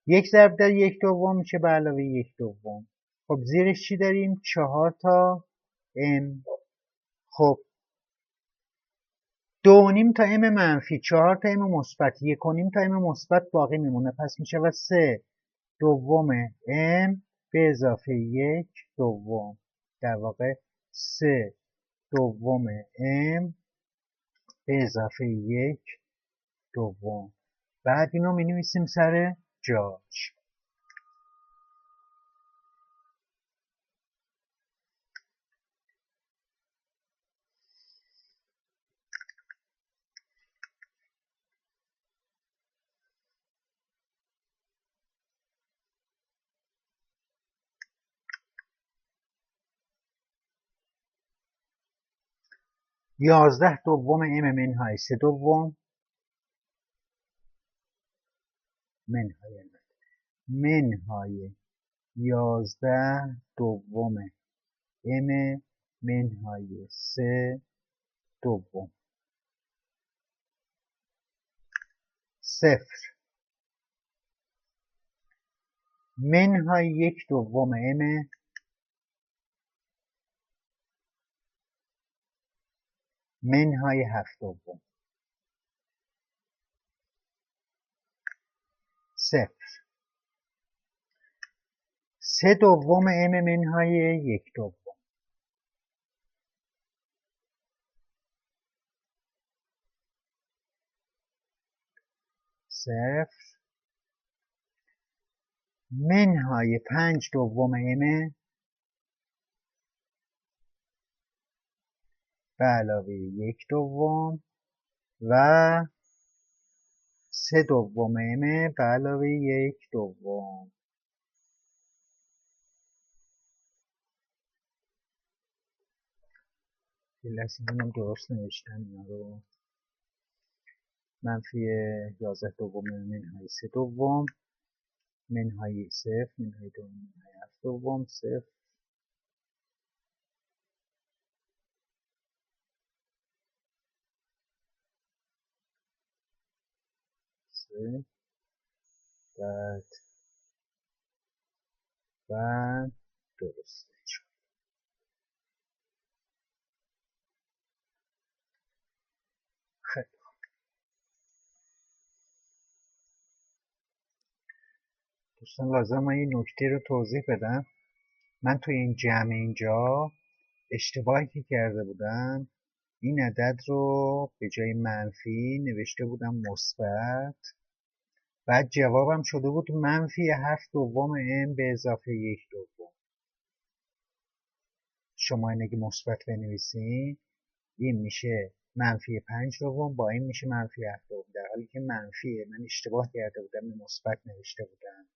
1 ضرب در 1 دوم میشه به علاوه 1 دوم. خب زیرش چی داریم؟ 4 تا ام. خب 2.5 تا ام منفی 4 تا ام مثبت 1.5 تا ام مثبت باقی میمونه. پس میشود 3 دوم ام به اضافه 1 دوم. در واقع 3 دوم ام به اضافه 1 دوم. بعد اینو می نویسیم سر جاش. یازده دوم ام منهای 3 دوم منهای 11 دوم m منهای 3 دوم. 0 منهای 1 دوم m منهای 7 دوم. 0 3 دوم m منهای 1 دوم. 0 منهای 5 دوم m به علاوه 1 دوم و 3 دوم m به علاوه 1 دوم. یه لحظه ببینم درست نوشتم اینا رو. منفی 11 دوم منهای 3 دوم منهای 0 منهای 2 منهای 7 دوم 0 3 بعد درسته شد. خیلی دوستان لازم من این نکته رو توضیح بدم. من توی این جمع اینجا اشتباهی که کرده بودم این عدد رو به جای منفی نوشته بودم مثبت، بعد جوابم شده بود منفی 7 دوم m به اضافه 1 دوم. شما این اگه مثبت بنویسین این میشه منفی 5 دوم با این میشه منفی 7 دوم، در حالی که منفیه. من اشتباه کرده بودم مثبت نوشته بودم.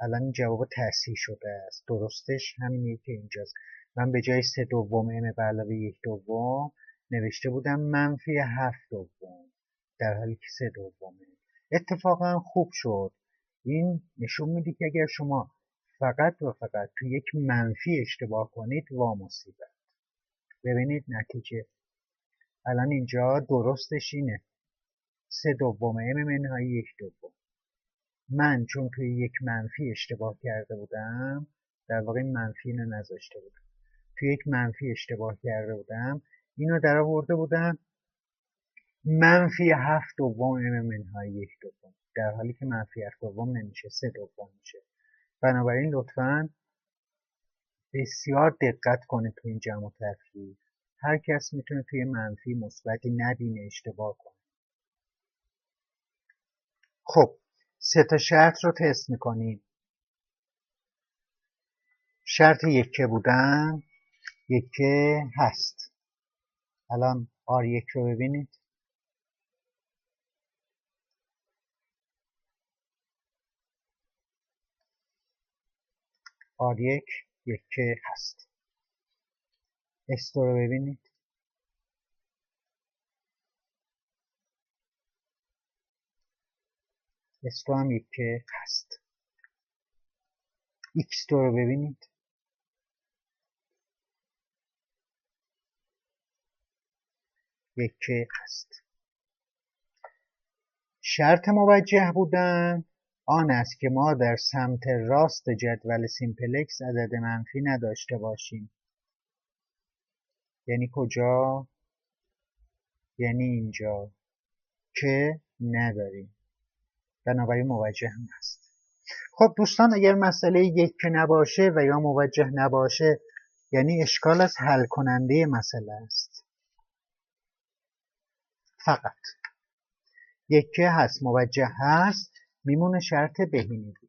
الان این جواب تصحیح شده است. درستش همینه که اینجاست. من به جای 3 دوم m به علاوه 1 دوم نوشته بودم منفی 7 دوم در حالی که 3 دومه. اتفاقا خوب شد. این نشون میده که اگر شما فقط و فقط تو یک منفی اشتباه کنید مصیبت. ببینید نتیجه الان اینجا درستش اینه 3 دوم m منهای 1 دوم. من چون توی یک منفی اشتباه کرده بودم، در واقع این منفی اینو نذاشته بودم، توی یک منفی اشتباه کرده بودم اینو در آورده بودم منفی 7 دوم m منهای 1 دوم، در حالی که منفی 7 دوم نمیشه 3 دوم میشه. بنابراین لطفاً بسیار دقت کنید توی این جمع و تفریق. هر کس میتونه توی منفی مثبتی نبینه اشتباه کنه. خب 3 تا شرط رو تست میکنیم. شرط یکه بودن یکه هست. الان R1 رو ببینید. R1 یکه هست. S رو ببینید. S هم یکه هست. X رو ببینید. یکه هست. شرط موجه بودن آن است که ما در سمت راست جدول سیمپلکس عدد منفی نداشته باشیم. یعنی کجا؟ یعنی اینجا که نداریم. بنابراین موجه هم هست. خب دوستان اگر مسئله یک که نباشه و یا موجه نباشه یعنی اشکال از حل کننده مسئله است. فقط یکه هست موجه هست میمونه شرط بهینگی.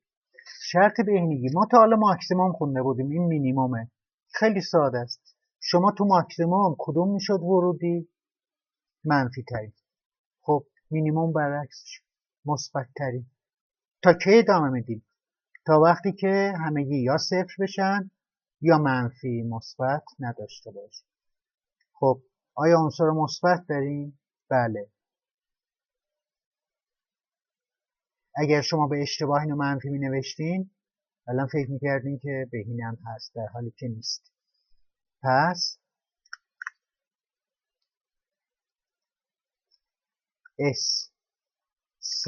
شرط بهینگی ما تا حالا ماکسیموم خونده بودیم، این مینیمومه. خیلی ساده است. شما تو ماکسیموم کدوم میشد ورودی؟ منفی ترین. خب مینیموم برعکسش مثبت ترین. تا کی ادامه میدیم؟ تا وقتی که همگی یا صفر بشن یا منفی مثبت نداشته باشه. خب آیا عنصر مثبت داریم؟ بله. اگر شما به اشتباه اینو منفی می نوشتین الان فکر می کردین که بهینه هم هست، در حالی که نیست. پس S3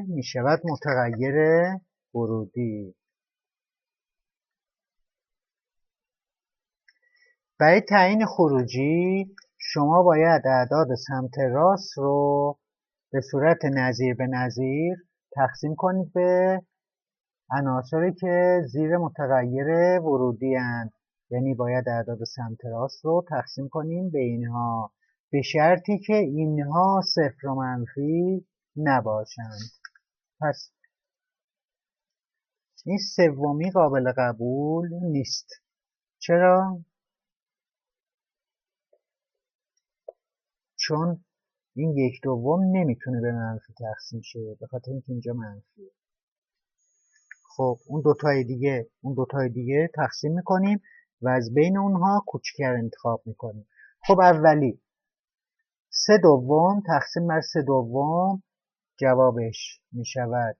می شود متغیر ورودی. برای تعیین خروجی شما باید اعداد سمت راست رو به صورت نظیر به نظیر تقسیم کنید به عناصری که زیر متغیر ورودی اند. یعنی باید اعداد سمت راست رو تقسیم کنیم به اینها، به شرطی که اینها صفر و منفی نباشند. پس این سومی قابل قبول نیست. چرا؟ چون این 1/2 نمیتونه به منفی تقسیم شه، به خاطر اینکه اینجا منفیه. خب اون دوتای دیگه تقسیم میکنیم و از بین اونها کوچکتر انتخاب میکنیم. خب اولی 3/2 تقسیم بر 3/2 جوابش میشود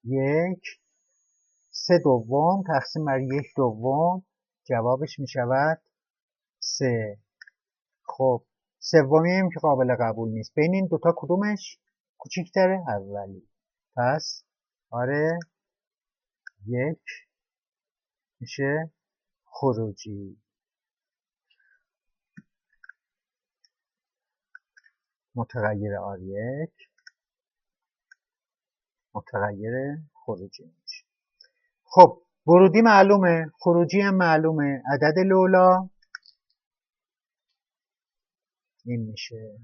1. 3/2 تقسیم بر 1/2 جوابش میشود 3. خب سومی هم که قابل قبول نیست. بین این دوتا کدومش کوچیک‌تره؟ اولی. پس آره 1 میشه خروجی. متغیر R1 متغیر خروجی میشه. خب ورودی معلومه، خروجی هم معلومه. عدد لولا این میشه.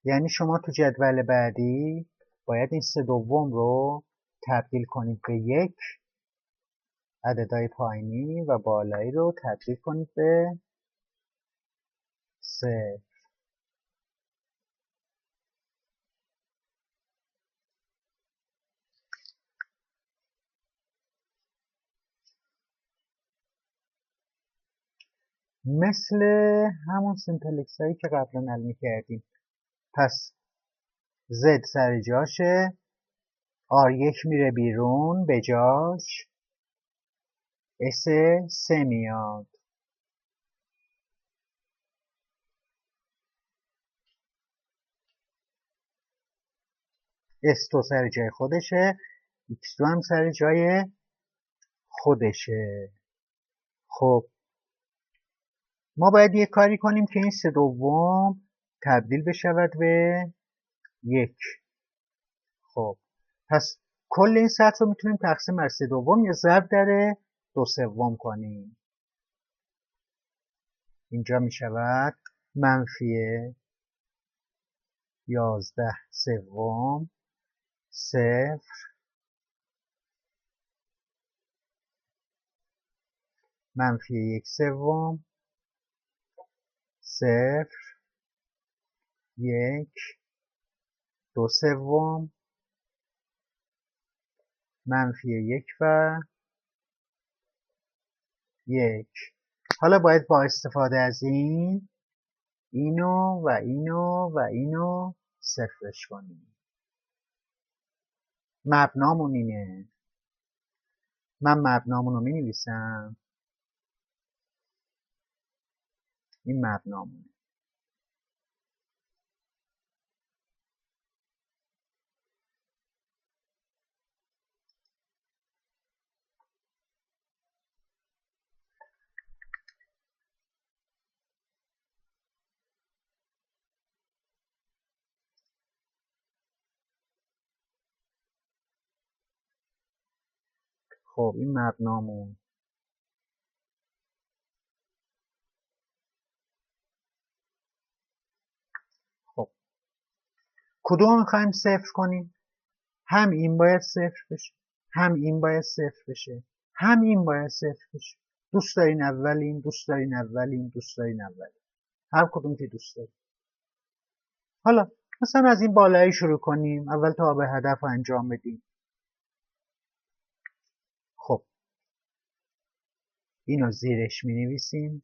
یعنی شما تو جدول بعدی باید این 3/2 رو تبدیل کنید به 1، عددهای پایینی و بالایی رو تبدیل کنید به 3. مثل همون سیمپلکس هایی که قبلا حل می‌کردیم. پس Z سر جاشه، R1 میره بیرون به جاش، S3 میاد. S2 سر جای خودشه، X2 هم سر جای خودشه. خب ما باید یه کاری کنیم که این 3/2 تبدیل بشود به 1. خب پس کل این سطح رو میتونیم تقسیم بر 3/2 یا ضرب در 2/3 کنیم. اینجا میشود -11/3 0 -1/3 0 1 2/3 -1 و 1. حالا باید با استفاده از اینو و اینو و اینو صفرش کنیم. مبنامون اینه. من مبنامون رو می نویسم. این مبنامونه. خب این مبنامون. خب کدوم میخوایم صفر کنیم؟ هم این باید صفر بشه، هم این باید صفر بشه، هم این باید صفر بشه. دوست دارین اولین، دوست دارین اولین، دوست دارین اولین، هر کدوم که دوست دارین. حالا مثلا از این بالایی شروع کنیم، اول تا به هدف رو انجام بدیم. خب اینو زیرش می نویسیم.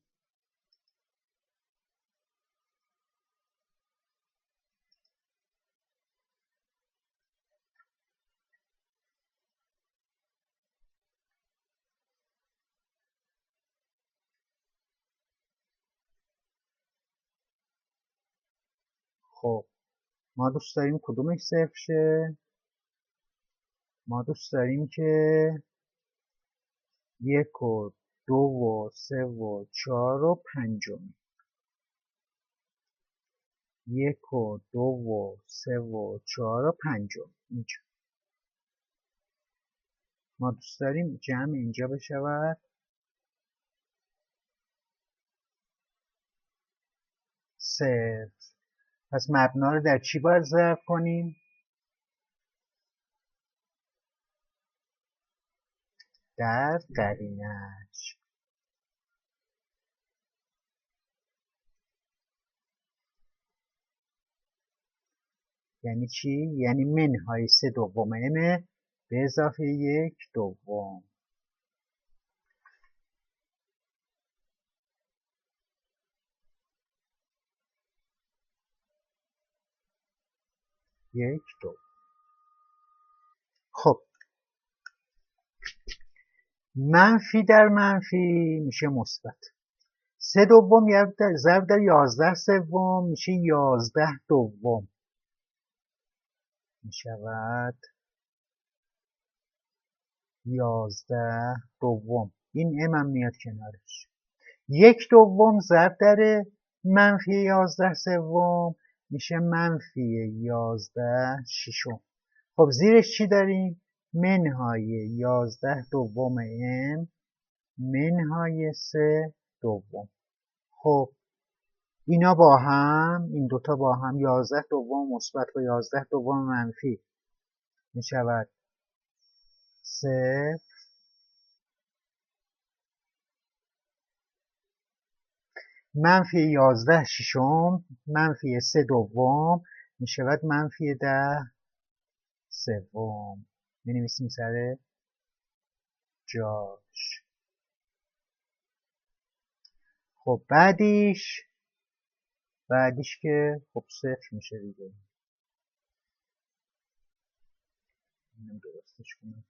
خب ما دوست داریم کدومش صفر شه؟ ما دوست داریم که 1 و 2 و 3 و 4 و 5. 1 و 2 و 3 و 4 و 5 اینجا. ما دوست داریم جمع اینجا بشود 0. پس مبنا رو در چی باید ضرب کنیم؟ در قرینش. یعنی چی؟ یعنی منهای 3/2 m به اضافه 1/2. 1/2. خب منفی در منفی میشه مثبت. 3/2 ضرب در 11/3 میشه 11/2 میشود 11/2. این ام هم میاد کنارش. 1/2 ضرب در منفی 11/3 میشه منفی 11/6. خب زیرش چی داریم؟ منهای 11/2 m منهای 3/2. خب اینا با هم، این دوتا با هم 11/2 مثبت و 11/2 منفی میشود 0. منفی 11/6 منفی 3/2 میشود منفی 10/3. می‌نویسیم سر جاش. خب بعدیش که خب 0 میشه دیگه. اینم درستش کنم.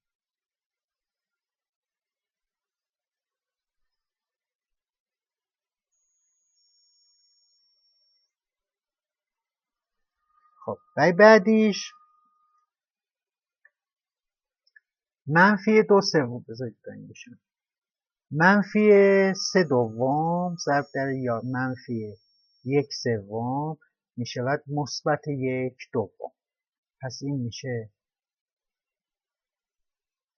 خب بعدیش منفی 2/3. بذارید این بشم. منفی 3/2 ضرب در منفی 1/3 میشود مثبت 1/2. پس این میشه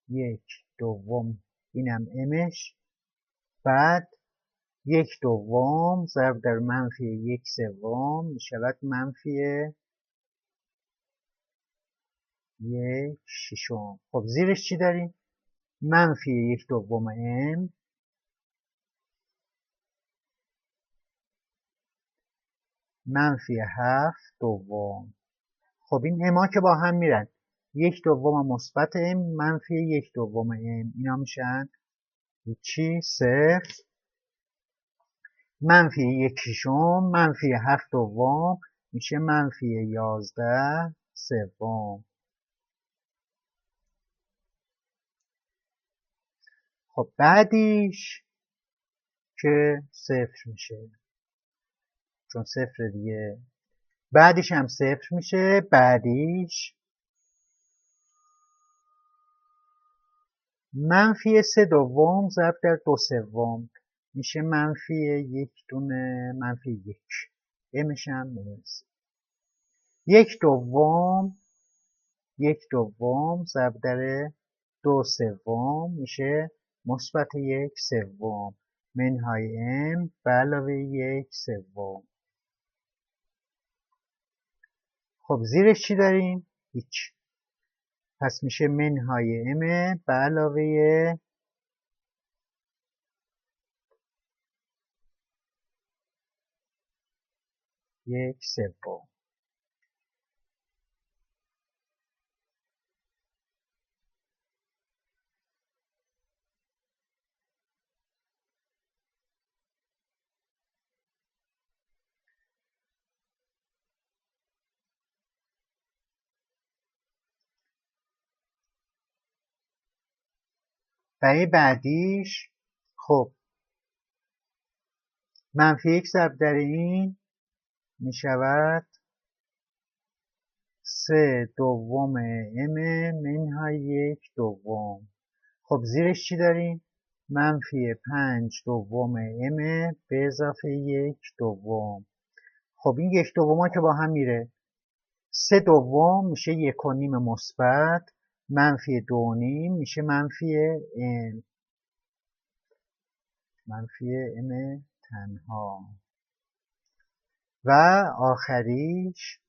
1/2. اینم امش. بعد 1/2 ضرب در منفی 1/3 میشود منفی 1/6. خب زیرش چی داریم؟ منفی 1/2 m منفی 7/2. خب این اما که با هم میرن 1/2 مثبت m منفی 1/2 m اینا میشن چی؟ 0. منفی 1/6 منفی 7/2 میشه منفی 11/3. خب بعدیش که 0 میشه، چون 0 دیگه. بعدیش هم 0 میشه. بعدیش منفی 3/2 ضرب در 2/3 میشه منفی 1 دونه منفی 1. امش هم میرسه 1/2 ضرب در 2/3 میشه مثبت 1/3 منهای m به علاوه 1/3. خب زیرش چی داریم؟ هیچ. پس میشه منهای m به علاوه 1/3. برای بعدیش خب منفی 1 ضرب در این میشود 3 دوم ام منهای 1 دوم. خب زیرش چی داریم؟ منفی 5 دوم ام به اضافه 1 دوم. خب این 1 دوم که با هم میره. 3 دوم میشه 1.5 مثبت، منفی 2.5 میشه منفی ام، منفی ام تنها. و آخریش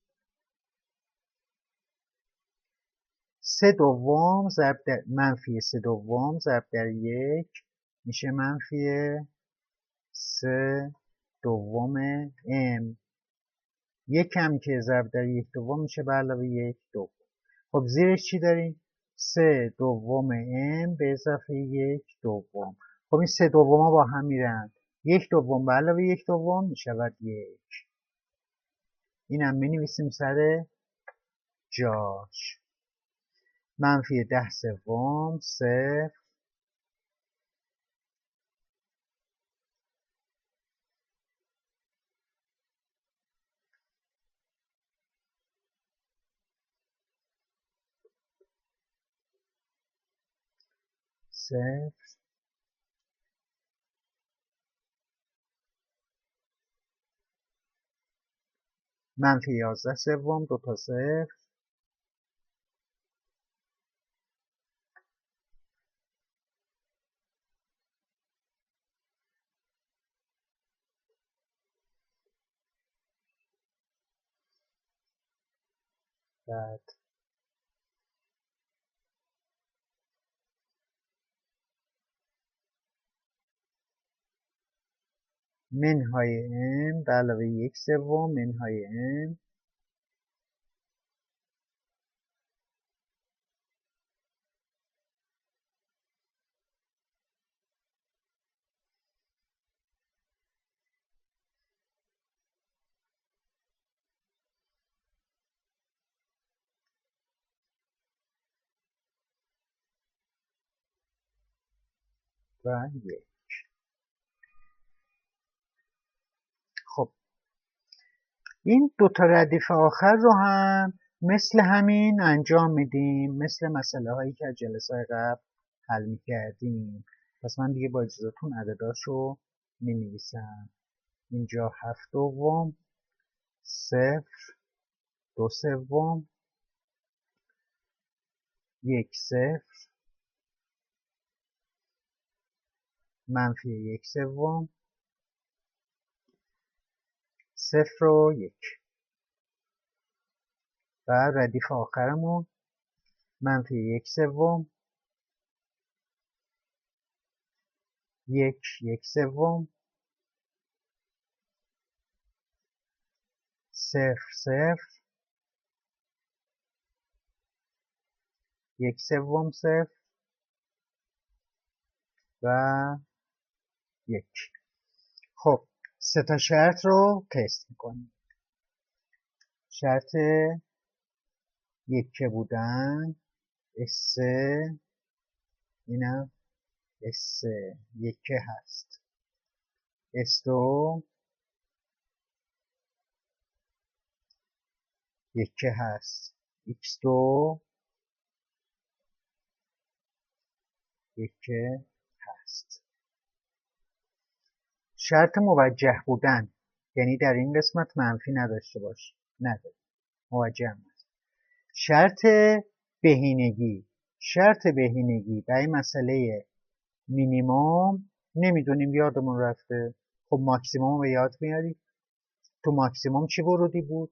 3 دوم ضرب در منفی 3 دوم ضرب در 1 میشه منفی 3 دوم ام. یکم که ضرب در 1 دوم میشه به علاوه 1 دوم. خب زیرش چی داریم؟ 3 دوم ام به اضافه 1 دوم. خب این 3 دوم ها با هم میرن. 1 دوم به علاوه 1 دوم میشود 1. اینم مینویسیم سر جاش. منفی 10 سوم 0 0 منفی 11 سوم 2 تا 0 بعد منهای m به علاوه 1 سوم منهای m و 1. خب این دو تا ردیف آخر رو هم مثل همین انجام میدیم، مثل مسئله هایی که از جلسه قبل حل میکردیم. پس من دیگه با اجازهتون عدداشو مینویسم. اینجا 7 دوم 0 2 سوم 1 0 منفی 1 سوم 0 و 1. و ردیف آخرمون منفی 1 سوم 1 1 سوم 0 0 1 سوم 0 و 1. خب سه تا شرط رو تست میکنیم. شرط یکه بودن S3 اینم S3 یکه هست. S2 یکه هست. X2 یکه هست. شرط موجه بودن یعنی در این قسمت منفی نداشته باشه، نداره، موجه هست. شرط بهینگی، شرط بهینگی برای مسئله مینیموم نمیدونیم، یادمون رفته. خب ماکسیموم رو یاد میارید. تو ماکسیموم چی ورودی بود؟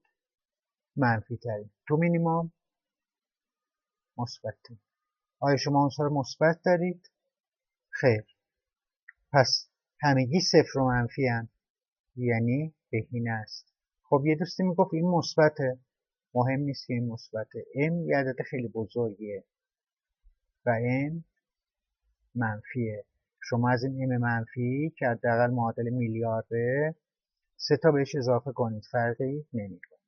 منفی ترین. تو مینیموم مثبت. آیا شما عنصر مثبت دارید؟ خیر. پس همگی صفر و منفی هن. یعنی بهینه است. خب یه دوستی میگفت این مثبته. مهم نیست که این مثبته. m یه عدد خیلی بزرگیه و m منفیه. شما از این m منفی که حداقل معادل میلیارده 3 تا بهش اضافه کنید، فرقی نمیکنه.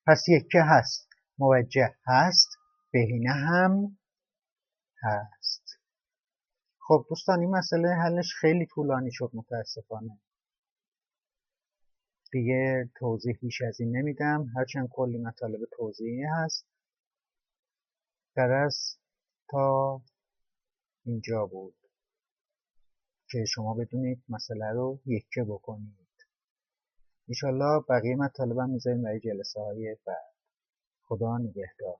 پس یکه هست، موجه هست، بهینه هم هست. خب دوستان این مسئله حلش خیلی طولانی شد متاسفانه. دیگه توضیح بیش از این نمیدم، هرچند کلی مطالب توضیحی هست. درس تا اینجا بود که شما بدونید مسئله رو یکه بکنید. انشالله بقیه مطالبم میذاریم برای جلسه های بعد. خدا نگهدار.